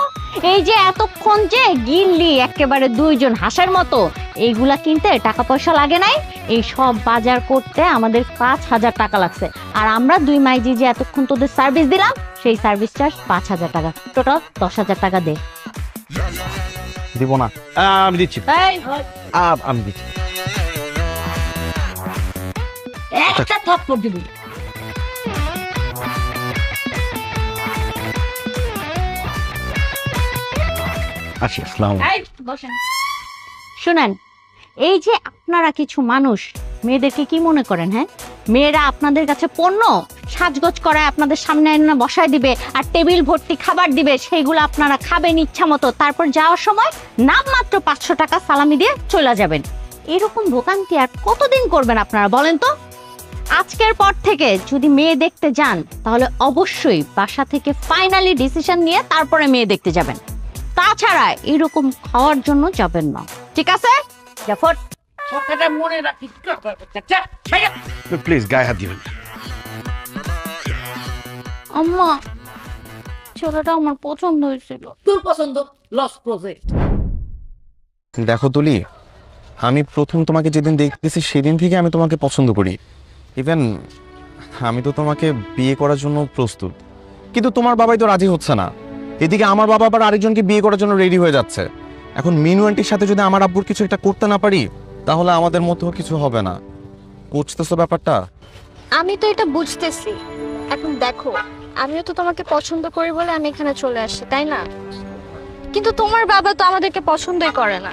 এই যে এতক্ষণ যে গিল্লি একেবারে দুইজন হাঁসের মতো, এইগুলা কিনতে টাকা পয়সা লাগে নাই, এই সব বাজার করতে আমাদের 5,000 টাকা লাগছে, আর আমরা দুই মাইজি যে এতক্ষণ তোদের সার্ভিস দিলাম, সেই সার্ভিস চার্জ 5,000 টাকা, টোটাল 10,000 টাকা দে। দিব না। আমি দিচ্ছি, এই আমি দিচ্ছি। একটা থাপ্পড় দিবি। আসি, আসসালামু আলাইকুম। শুনেন, এই যে আপনারা কিছু মানুষ মেয়েদেরকে কি মনে করেন? হ্যাঁ, মেয়েরা আপনাদের কাছে পণ্য, সাজগোজ করায় আপনাদের সামনে এনে বসায় দিবে আর টেবিল ভর্তি খাবার দিবে, সেইগুলো আপনারা খাবেন ইচ্ছা মতো, তারপর যাওয়ার সময় নামমাত্র 500 টাকা সালামি দিয়ে চলে যাবেন। এরকম ভোগান্তি আর কতদিন করবেন আপনারা বলেন তো? আজকের পর থেকে যদি মেয়ে দেখতে যান, তাহলে অবশ্যই বাসা থেকে ফাইনালি ডিসিশন নিয়ে তারপরে মেয়ে দেখতে যাবেন, তাছাড়া এরকম খাওয়ার জন্য যাবেন না, ঠিক আছে? জাফর, কথাটা মনে রাখিস। প্লিজ গায়ে হাত দিবেন। আম্মা, ছেলেটা আমার পছন্দ হয়েছিল। তোর পছন্দ লস প্রজেক্ট। দেখো তুলি, আমি প্রথম তোমাকে যেদিন দেখতেছি সেদিন থেকে আমি তোমাকে পছন্দ করি। ইভেন আমি তো তোমাকে বিয়ে করার জন্য প্রস্তুত, কিন্তু তোমার বাবাই তো রাজি হচ্ছে না। এদিকে আমার বাবা আবার আরেকজনকে বিয়ে করার জন্য রেডি হয়ে যাচ্ছে। এখন মিনু আন্টির সাথে যদি আমার আব্বুর কিছু একটা করতে না পারি, তাহলে আমাদের মধ্যেও কিছু হবে না। বুঝতেছো ব্যাপারটা? আমি তো এটা বুঝতেছি। এখন দেখো, আমিও তো তোমাকে পছন্দ করি বলে আমি এখানে চলে আসছি, তাই না? কিন্তু তোমার বাবা তো আমাদেরকে পছন্দই করে না।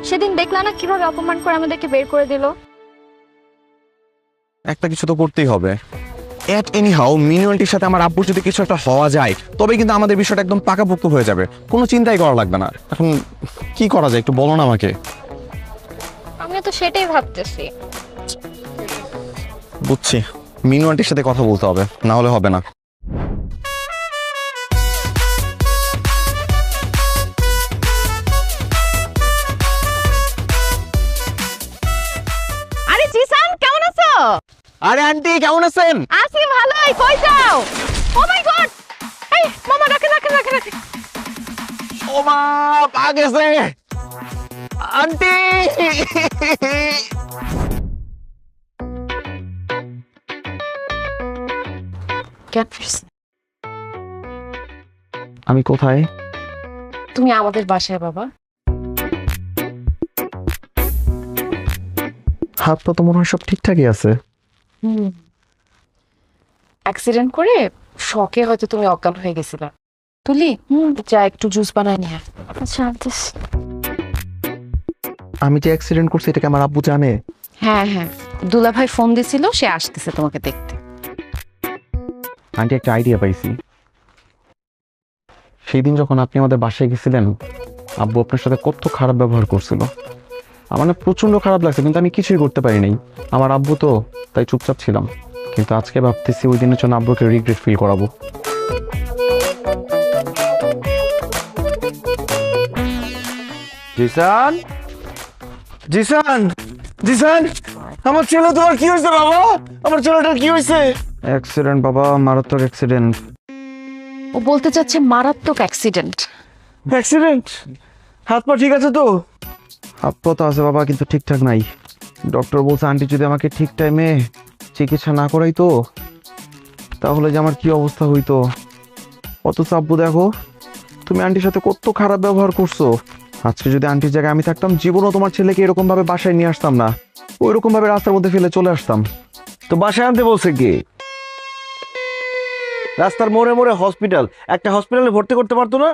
সেদিন দেখলা না কিভাবে অপমান করে আমাদেরকে বের করে দিল। একটা কিছু তো করতেই হবে। এট এনি হাউ মিনু আন্টির সাথে আমার আব্বুর যদি কিছু একটা হওয়া যায়, তবে কিন্তু আমাদের বিষয়টা একদম পাকাপোক্ত হয়ে যাবে, কোনো চিন্তাই করা লাগবে না। এখন কি করা যায় একটু বলো না আমাকে। আমিও তো সেটাই ভাবতেছি। বুঝছি, মিনু আন্টির সাথে কথা বলতে হবে, না হলে হবে না। আরে জিসান, কেমন আছো? আরে আন্টি কেমন আছেন? আছি ভালোই, কই যাও? ও মাই গড, এই মামা রাখে। ও মা, পা গেছে আন্টি। আমি কোথায়? তুমি আমাদের বাসায় বাবা। হাত পা তো মনে হয় সব ঠিকঠাকই আছে। অ্যাক্সিডেন্ট করে শকে হয়তো তুমি অজ্ঞান হয়ে গেছিলা। তুলি, যা একটু জুস বানায় নিয়ে। আচ্ছা আনতেস। আমি যে অ্যাক্সিডেন্ট করছি এটাকে আমার আব্বু জানে? হ্যাঁ, দুলা ভাই ফোন দিছিল, সে আসতেছে তোমাকে দেখতে। আন্টি, একটা আইডিয়া পাইছি। সেই দিন যখন আপনি আমাদের বাসায় গেছিলেন, আব্বু আপনার সাথে কত খারাপ ব্যবহার করছিল। আমার না প্রচন্ড খারাপ লাগছে, কিন্তু আমি কিছুই করতে পারি নাই। আমার আব্বু তো, তাই চুপচাপ ছিলাম। কিন্তু আজকে ভাবতেছি ওই দিনের জন্য আব্বুকে রিগ্রেট ফিল করাবো। জিসান, জিসান, জিসান, আমার ছেলে, তোমার কি হয়েছে বাবা? আমার ছেলেটার কি হয়েছে? অ্যাক্সিডেন্ট বাবা, মারাত্মক অ্যাক্সিডেন্ট। ও বলতে চাচ্ছে মারাত্মক অ্যাক্সিডেন্ট। অ্যাক্সিডেন্ট? হাত পা ঠিক আছে তো? হাত পা তো আছে বাবা, কিন্তু ঠিকঠাক নাই। ডক্টর বলছে আন্টি যদি আমাকে ঠিক টাইমে চিকিৎসা না করাই তো, তাহলে যে আমার কি অবস্থা হইতো। অথচ আব্বু দেখো, তুমি আন্টির সাথে কত খারাপ ব্যবহার করছো। আজকে যদি আন্টির জায়গায় আমি থাকতাম, জীবনও তোমার ছেলেকে এরকম ভাবে বাসায় নিয়ে আসতাম না, ওইরকম ভাবে রাস্তার মধ্যে ফেলে চলে আসতাম। তো বাসায় আনতে বলছে কি? রাস্তার মোড়ে মোড়ে হসপিটাল, একটা হসপিটালে ভর্তি করতে পারতো না?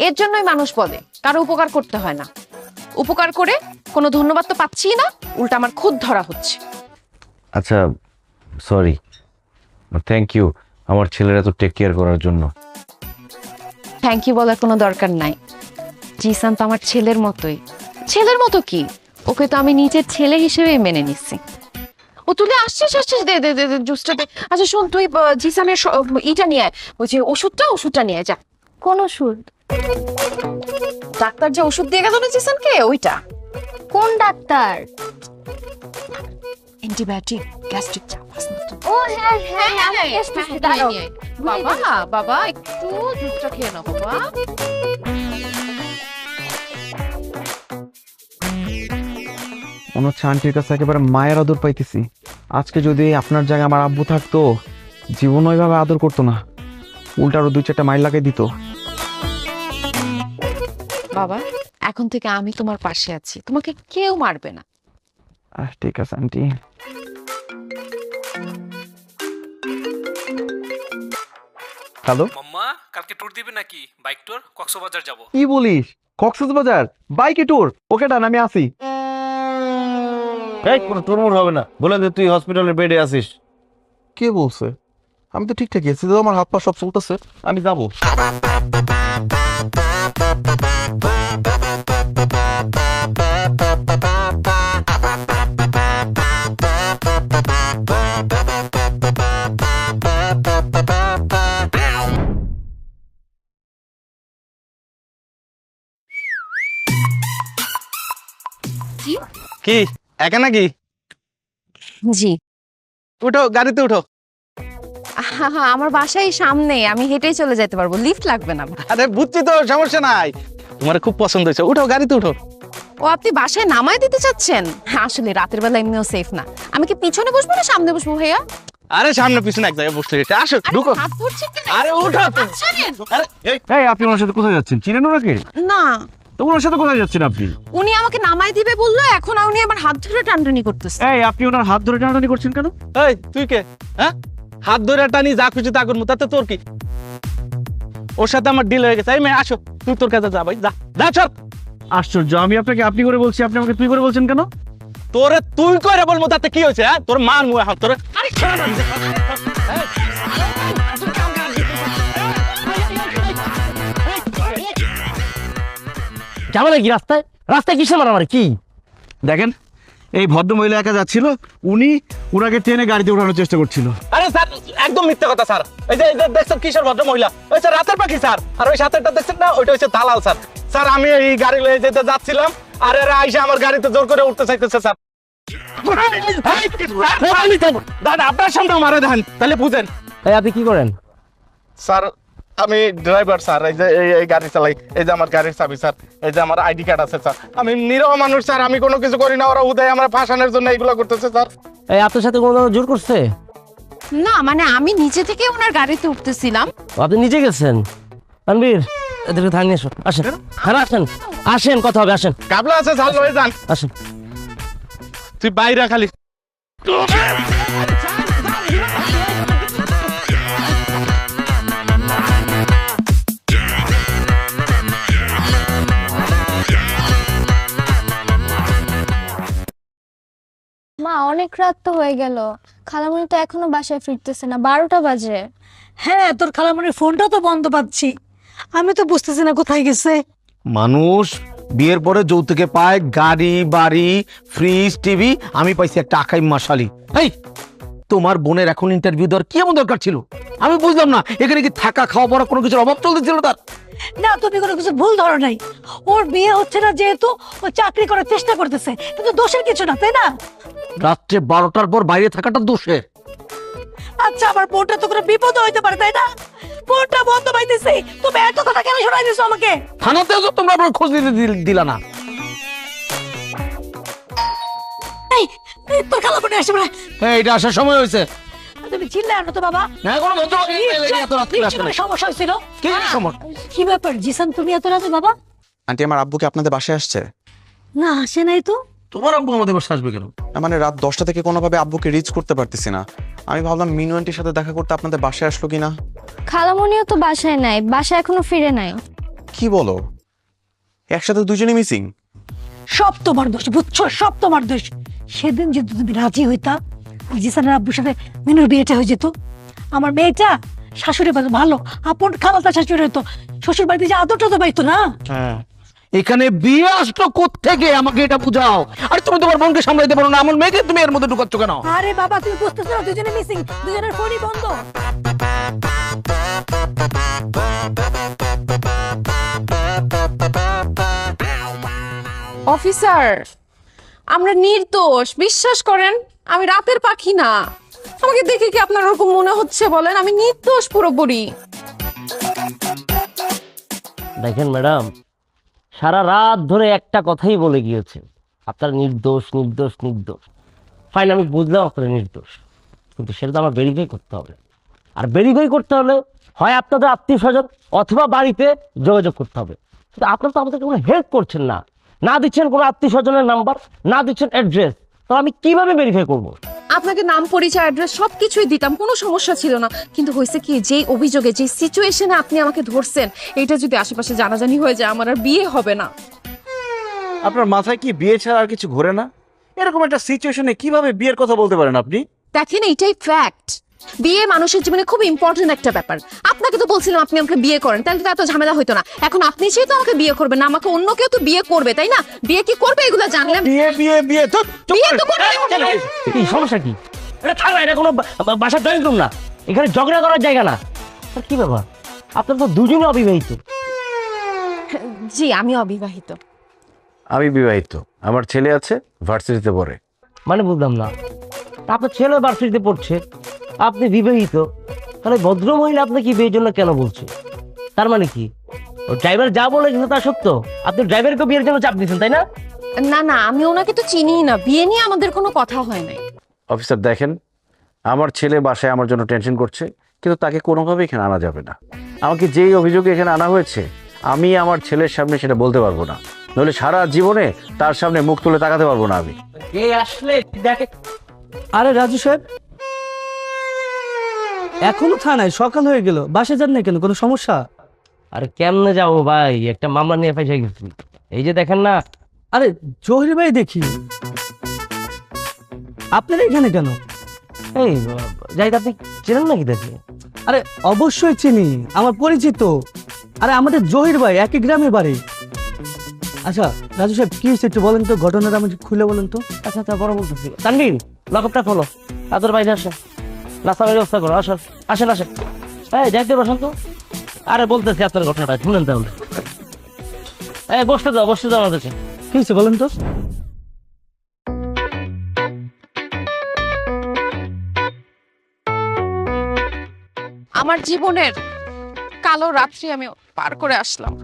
এর জন্যই মানুষ বলে কারো উপকার করতে হয় না। উপকার করে কোনো ধন্যবাদ তো পাচ্ছি না, উল্টা আমার খুদ ধরা হচ্ছে। আচ্ছা, সরি, থ্যাংক ইউ আমার ছেলের এত টেক কেয়ার করার জন্য। থ্যাংক ইউ বলার কোনো দরকার নাই। জিসান তো আমার ছেলের মতোই। ছেলের মতো কি, ওকে তো আমি নিজের ছেলে হিসেবে মেনে নিচ্ছি। ও তুলে আসছিস আসছিস, দে দে দে দে জুসটা দে। আচ্ছা শোন, তুই জিসানের ইটা নিয়ে আয়, ওই যে ওষুধটা নিয়ে আয় যা। কোন ওষুধ? ডাক্তার যে ওষুধ দিয়ে গেল না জিসানকে, ওইটা। কোন ডাক্তার? অ্যান্টিবায়োটিক, গ্যাস্ট্রিক চাপ আছে না তো? ও হ্যাঁ হ্যাঁ, আমি আসতেছি, দাঁড়াও। বাবা বাবা একটু দুধটা খেয়ে নাও বাবা। মনে হচ্ছে আন্টির কাছে একেবারে মায়ের আদর পাইতেছি। আজকে যদি আপনার জায়গায় আমার আব্বু থাকতো, জীবন ওইভাবে আদর করতো না, উল্টা আরো 2-4টা মাইল লাগাই দিত। বাবা, এখন থেকে আমি তোমার পাশে আছি, তোমাকে কেউ মারবে না। ঠিক আছে আন্টি। হ্যালো মাম্মা, কালকে ট্যুর দিবে নাকি? বাইক ট্যুর, কক্সবাজার যাব। কি বলিস? কক্সবাজার বাইকে ট্যুর? ওকে ডান, আমি আসি। এই কোনো টুরমুর হবে না, বলে দে তুই হসপিটালের বেডে আছিস। কে বলছে? আমি তো ঠিকঠাক আছি, তো আমার হাত পা সব চলতেছে, আমি যাবো। কি একা নাকি? জি। উঠো, গাড়িতে উঠো। আমার বাসায় সামনে, আমি হেঁটেই চলে যেতে পারবো, লিফট লাগবে না। আরে বুঝছি তো, সমস্যা নাই। তোমার খুব পছন্দ হয়েছে, উঠো, গাড়িতে উঠো। ও আপনি বাসায় নামায় দিতে চাচ্ছেন? আসলে রাতের বেলা এমনিও সেফ না। আমি কি পিছনে বসবো না সামনে বসবো ভাইয়া? আরে সামনে পিছনে এক জায়গায় বসতে হয়েছে, আসো ঢুকো। হাত ধরছেন কেন? আরে উঠো। এই আপনি ওনার সাথে কোথায় যাচ্ছেন? চিনেন ওনাকে? না। তো ওনার সাথে কোথায় যাচ্ছেন আপনি? উনি আমাকে নামায় দিবে বললো, এখন উনি আমার হাত ধরে টানটানি করতেছে। এই আপনি ওনার হাত ধরে টানাটানি করছেন কেন? এই তুই কে? হ্যাঁ, হাত ধরে টানি যা খুশি তা করবো, তাতে তোর কি? ওর সাথে আমার ডিল হয়ে গেছে। এই মেয়ে আসো, তুই তোর কাছে যা ভাই, যা যা চল। আশ্চর্য, আমি আপনাকে আপনি করে বলছি, আপনি আমাকে তুই করে বলছেন কেন? তোরে তুই করে বলবো, তাতে কি হয়েছে? হ্যাঁ, তোর মান মুয়ে হাত তোরে। ঝামেলা কি রাস্তায়? রাস্তায় কিসে মারামারি কি? দেখেন, এই ভদ্র মহিলা একা যাচ্ছিল, উনি উনাকে টেনে গাড়িতে উঠানোর চেষ্টা করছিল। আরে স্যার, একদম মিথ্যা কথা স্যার। এই যে দেখছেন কিশোর ভদ্র মহিলা, ওই স্যার রাতের পাখি স্যার। আর ওই সাথেটা দেখছেন না, ওইটা হচ্ছে দালাল স্যার। স্যার আমি এই গাড়ি লয়ে যেতে যাচ্ছিলাম, আর এরা আইসা আমার গাড়িতে জোর করে উঠতে চাইতেছে স্যার। দাদা আপনার সামনে মারে দেন, তাহলে বুঝেন। এই আপনি কি করেন? স্যার আমি ড্রাইভার স্যার, এই যে এই গাড়ি চালাই, এই যে আমার গাড়ির চাবি স্যার, এই যে আমার আইডি কার্ড আছে স্যার। আমি নিরহ মানুষ স্যার, আমি কোনো কিছু করি না, ওরা উদয় আমার ফাঁসানোর জন্য এইগুলো করতেছে স্যার। এই আপনার সাথে কোনো জোর করছে? না মানে আমি নিজে থেকে ওনার গাড়িতে উঠতেছিলাম। আপনি নিজে গেছেন? তানভীর, এদেরকে থানিয়ে এসো, আসেন। হ্যাঁ আসেন, আসেন, কথা হবে, আসেন। কাবলা আছে স্যার, লয়ে যান। আসেন। তুই বাইরে খালি। মা, অনেক রাত তো হয়ে গেল, খালামণি তো এখনো বাসায় ফিরতেছে না, 12টা বাজে। হ্যাঁ, তোর খালামণির ফোনটা তো বন্ধ পাচ্ছি, আমি তো বুঝতেছি না কোথায় গেছে। মানুষ বিয়ের পরে যৌতুকে পায় গাড়ি বাড়ি ফ্রিজ টিভি, আমি পাইছি একটা আকাই মাশালি। এই তোমার বোনের এখন ইন্টারভিউ দেওয়ার কি এমন দরকার ছিল? আমি বুঝলাম না, এখানে কি থাকা খাওয়া পড়া কোনো কিছুর অভাব চলতেছিল তার? না, তুমি কোনো কিছু ভুল ধরো নাই। ওর বিয়ে হচ্ছে না যেহেতু ও চাকরি করার চেষ্টা করতেছে, কিন্তু দোষের কিছু না, তাই না? রাত্রে 12টার পর বাইরে থাকাটা দোষের। আচ্ছা, আমার বোনটা তো কোনো বিপদ হইতে পারে, তাই না? বোনটা বন্ধ পাইতেছে, তুমি এত কথা কেন শোনাই দিছো আমাকে? থানাতেও তো তোমরা আপনার খোঁজ দিতে দিলা না। এই তোর খালা বোনে আসে বলে এটা আসার সময় হয়েছে। তুমি চিল্লা আনো তো বাবা। না কোনো সমস্যা হয়েছিল। কি সমস্যা? কি ব্যাপার জিসান, তুমি এত রাতে বাবা? আন্টি আমার আব্বু কি আপনাদের বাসায় আসছে? না, আসে নাই তো। তোমার আব্বু আমাদের বাসায় আসবে কেন? মানে রাত 10টা থেকে কোনোভাবে আব্বুকে রিচ করতে পারতেছি না। আমি ভাবলাম মিনু আন্টির সাথে দেখা করতে আপনাদের বাসায় আসলো কিনা। খালামণিও তো বাসায় নাই, বাসায় এখনো ফিরে নাই। কি বলো, একসাথে দুজনই মিসিং? সব তোমার দোষ, বুঝছো? সব তোমার দোষ। সেদিন যদি তুমি রাজি হইতা, জিসানের আব্বুর সাথে মিনুর বিয়েটা হয়ে যেত। আমার মেয়েটা শাশুড়ি ভালো আপন খালাতা শাশুড়ি হইতো, শ্বশুর বাড়িতে যে আদরটা তো পাইতো না। হ্যাঁ, এখানে বিয়ে আসলো কোত্থেকে আমাকে এটা বুঝাও। আরে তুমি তোমার বোনকে সামলাইতে পারো না, আমার মেয়েকে তুমি এর মধ্যে ঢুকাচ্ছ কেন? আরে বাবা, তুমি বুঝতেছো না, দুজনে মিসিং, দুজনের ফোনই বন্ধ। অফিসার, আমরা নির্দোষ, বিশ্বাস করেন। আমি রাতের পাখি না। আমাকে দেখে কি আপনার ওরকম মনে হচ্ছে বলেন? আমি নির্দোষ পুরোপুরি। দেখেন ম্যাডাম, সারা রাত ধরে একটা কথাই বলে গিয়েছে, আপনার নির্দোষ নির্দোষ নির্দোষ। ফাইন, আমি বুঝলাম আপনার নির্দোষ, কিন্তু সেটা তো আমার ভেরিফাই করতে হবে। আর ভেরিফাই করতে হলে হয় আপনাদের আত্মীয় স্বজন অথবা বাড়িতে যোগাযোগ করতে হবে। কিন্তু আপনারা তো আমাদেরকে কোনো হেল্প করছেন না, না দিচ্ছেন কোনো আত্মীয় স্বজনের নাম্বার, না দিচ্ছেন অ্যাড্রেস। তো আমি কিভাবে ভেরিফাই করব? আপনাকে নাম, পরিচয়, অ্যাড্রেস সবকিছুই দিতাম, কোনো সমস্যা ছিল না। কিন্তু হয়েছে কি, যে অভিযোগে, যে সিচুয়েশনে আপনি আমাকে ধরছেন, এটা যদি আশেপাশে জানাজানি হয়ে যায়, আমার আর বিয়ে হবে না। আপনার মাথায় কি বিয়ে ছাড়া আর কিছু ঘোরে না? এরকম একটা সিচুয়েশনে কিভাবে বিয়ের কথা বলতে পারেন আপনি? দেখেন, এইটাই ফ্যাক্ট। বিয়ে মানুষের জীবনে খুব ইম্পর্টেন্ট একটা ব্যাপার। আপনাকে তো বলছিলাম আপনি আমাকে বিয়ে করেন, তাহলে তো এত ঝামেলা হতো না। এখন আপনি যেহেতু আমাকে বিয়ে করবেন না, আমাকে অন্য কেউ তো বিয়ে করবে, তাই না? বিয়ে কি করবে এগুলো জানলাম। বিয়ে বিয়ে বিয়ে তো বিয়ে তো করবে। কি সমস্যা কি? এটা থাকবে, এটা কোনো বাসার ড্রয়িং রুম না, এখানে ঝগড়া করার জায়গা না। আর কি ব্যাপার, আপনার তো দুজনে অবিবাহিত। জি, আমি অবিবাহিত। আমি বিবাহিত, আমার ছেলে আছে, ভার্সিটিতে পড়ে। মানে বুঝলাম না, আপনার ছেলে ভার্সিটিতে পড়ছে, আপনি বিবাহিত, তাহলে ভদ্র মহিলা আপনাকে বিয়ের জন্য কেন বলছে? তার মানে কি, ও ড্রাইভার যা বলে কিন্তু তা সত্য? আপনি ড্রাইভারকে বিয়ের জন্য চাপ দিচ্ছেন, তাই না? না না, আমি ওনাকে তো চিনিই না, বিয়ে নিয়ে আমাদের কোনো কথা হয় নাই। অফিসার দেখেন, আমার ছেলে বাসায় আমার জন্য টেনশন করছে, কিন্তু তাকে কোনোভাবে এখানে আনা যাবে না। আমাকে যেই অভিযোগে এখানে আনা হয়েছে, আমি আমার ছেলের সামনে সেটা বলতে পারবো না, নইলে সারা জীবনে তার সামনে মুখ তুলে তাকাতে পারবো না আমি। এই আসলে দেখে। আরে রাজু সাহেব, এখনো থানায়, সকাল হয়ে গেল, বাসে যান না কেন? কোনো সমস্যা? আরে কেমনে যাবো ভাই, একটা মামলা নিয়ে ফেসে গেছি। এই যে দেখেন না। আরে জহির ভাই, দেখি আপনারা এখানে কেন? এই জাহিদ, আপনি চেনেন নাকি দেখি? আরে অবশ্যই চিনি, আমার পরিচিত। আরে আমাদের জহির ভাই একই গ্রামে বাড়ি। আচ্ছা রাজু সাহেব, কি হয়েছে একটু বলেন তো, ঘটনাটা আমাকে খুলে বলেন তো। আচ্ছা আচ্ছা, বড় বলতেছি। তানভীর, লকআপটা খোলো, তাদের বাইরে আসে, নাস্তার ব্যবস্থা করো। আসেন আসেন আসেন। এই যাইতে বসেন তো। আরে বলতেছি আপনার ঘটনাটা শুনেন তাহলে। এই বসতে দাও আমাদেরকে। কি হয়েছে বলেন তো। আমার জীবনের কালো রাত্রি আমি পার করে আসলাম।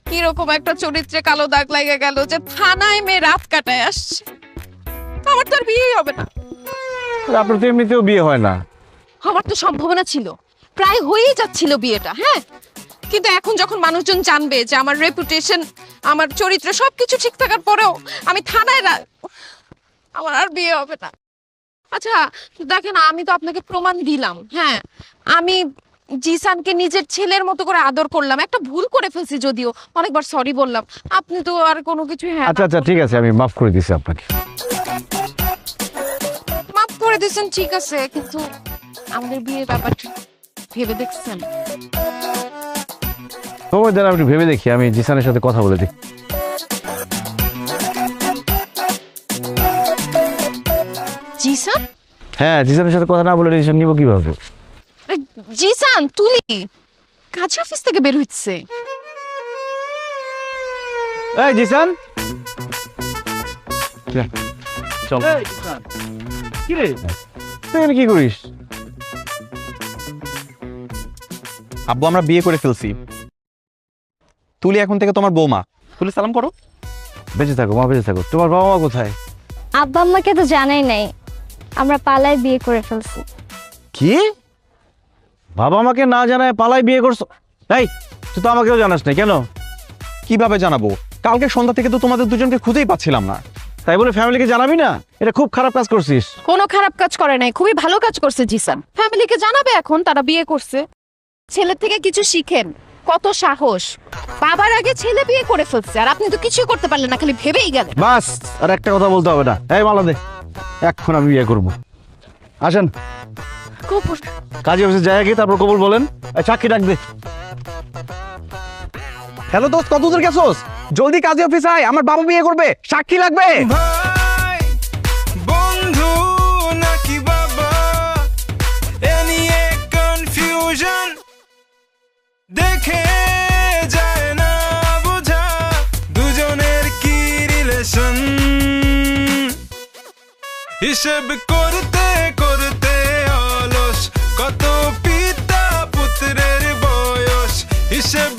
কিরকম একটা চরিত্রে কালো দাগ লাগে গেল যে থানায় মেয়ে রাত কাটায় আসছে। আমার তো আর বিয়েই হবে না। আপনার তো এমনিতেও বিয়ে হয় না। আমার তো সম্ভাবনা ছিল, প্রায় হয়েই যাচ্ছিল বিয়েটা। হ্যাঁ, কিন্তু এখন যখন মানুষজন জানবে যে আমার রেপুটেশন, আমার চরিত্র সবকিছু ঠিক থাকার পরেও আমি থানায়, আমার আর বিয়ে হবে না। আচ্ছা দেখেন, আমি তো আপনাকে প্রমাণ দিলাম। হ্যাঁ, আমি জিসানকে নিজের ছেলের মতো করে আদর করলাম। একটা ভুল করে ফেলছি, যদিও অনেকবার সরি বললাম। আপনি তো আর কোনো কিছু। হ্যাঁ আচ্ছা আচ্ছা, ঠিক আছে, আমি মাফ করে দিছি আপনাকে। মাফ করে দিয়েছেন, ঠিক আছে, কিন্তু আমাদের বিয়ের ব্যাপারটা ভেবে দেখছেন? সময় দেন, আমি একটু ভেবে দেখি, আমি জিসানের সাথে কথা বলে দেখি। জিসান? হ্যাঁ, জিসানের সাথে কথা না বলে ডিসিশন নিব কিভাবে? জিসান তুলি কাজ অফিস থেকে বের হচ্ছে। এই জিসান, চল। কি রে তুই এখানে কি করিস? আব্বু আমরা বিয়ে করে ফেলছি, তুলি এখন থেকে তোমার বৌমা। তুলি সালাম করো। বেঁচে থাকো মা, বেঁচে থাকো। তোমার বাবা মা কোথায়? আব্বা আম্মাকে তো জানাই নাই, আমরা পালায় বিয়ে করে ফেলছি। কি? বাবা মাকে না জানায় পালাই বিয়ে করছো? এই তুই তো আমাকেও জানাস না কেন? কিভাবে জানাবো? কালকে সন্ধ্যা থেকে তো তোমাদের দুজনকে খুঁজেই পাচ্ছিলাম না। তাই বলে ফ্যামিলিকে জানাবি না? এটা খুব খারাপ কাজ করছিস। কোনো খারাপ কাজ করে নাই, খুবই ভালো কাজ করছে জিসান। ফ্যামিলিকে জানাবে এখন তারা বিয়ে করছে। ছেলের থেকে কিছু শিখেন, কত সাহস। বাবার আগে ছেলে বিয়ে করে ফেলছে আর আপনি তো কিছুই করতে পারলেন না, খালি ভেবেই গেলেন। বাস, আর একটা কথা বলতে হবে না। এই মালা দে, এখন আমি বিয়ে করব। আসেন কপুর কাজী অফিসে যাই আগে, তারপর কবুল বলেন। এই সাক্ষী ডাক দে। হ্যালো দোস্ত, কত দূর গেছোস? জলদি কাজী অফিস আয়, আমার বাবা বিয়ে করবে, সাক্ষী লাগবে। ভাই বন্ধু নাকি বাবা, এ নিয়ে কনফিউশন দেখে যায় না বোঝা, দুজনের কি রিলেশন। হিসেব করতে করতে অলস, কত পিতা পুত্রের বয়স। হিসেব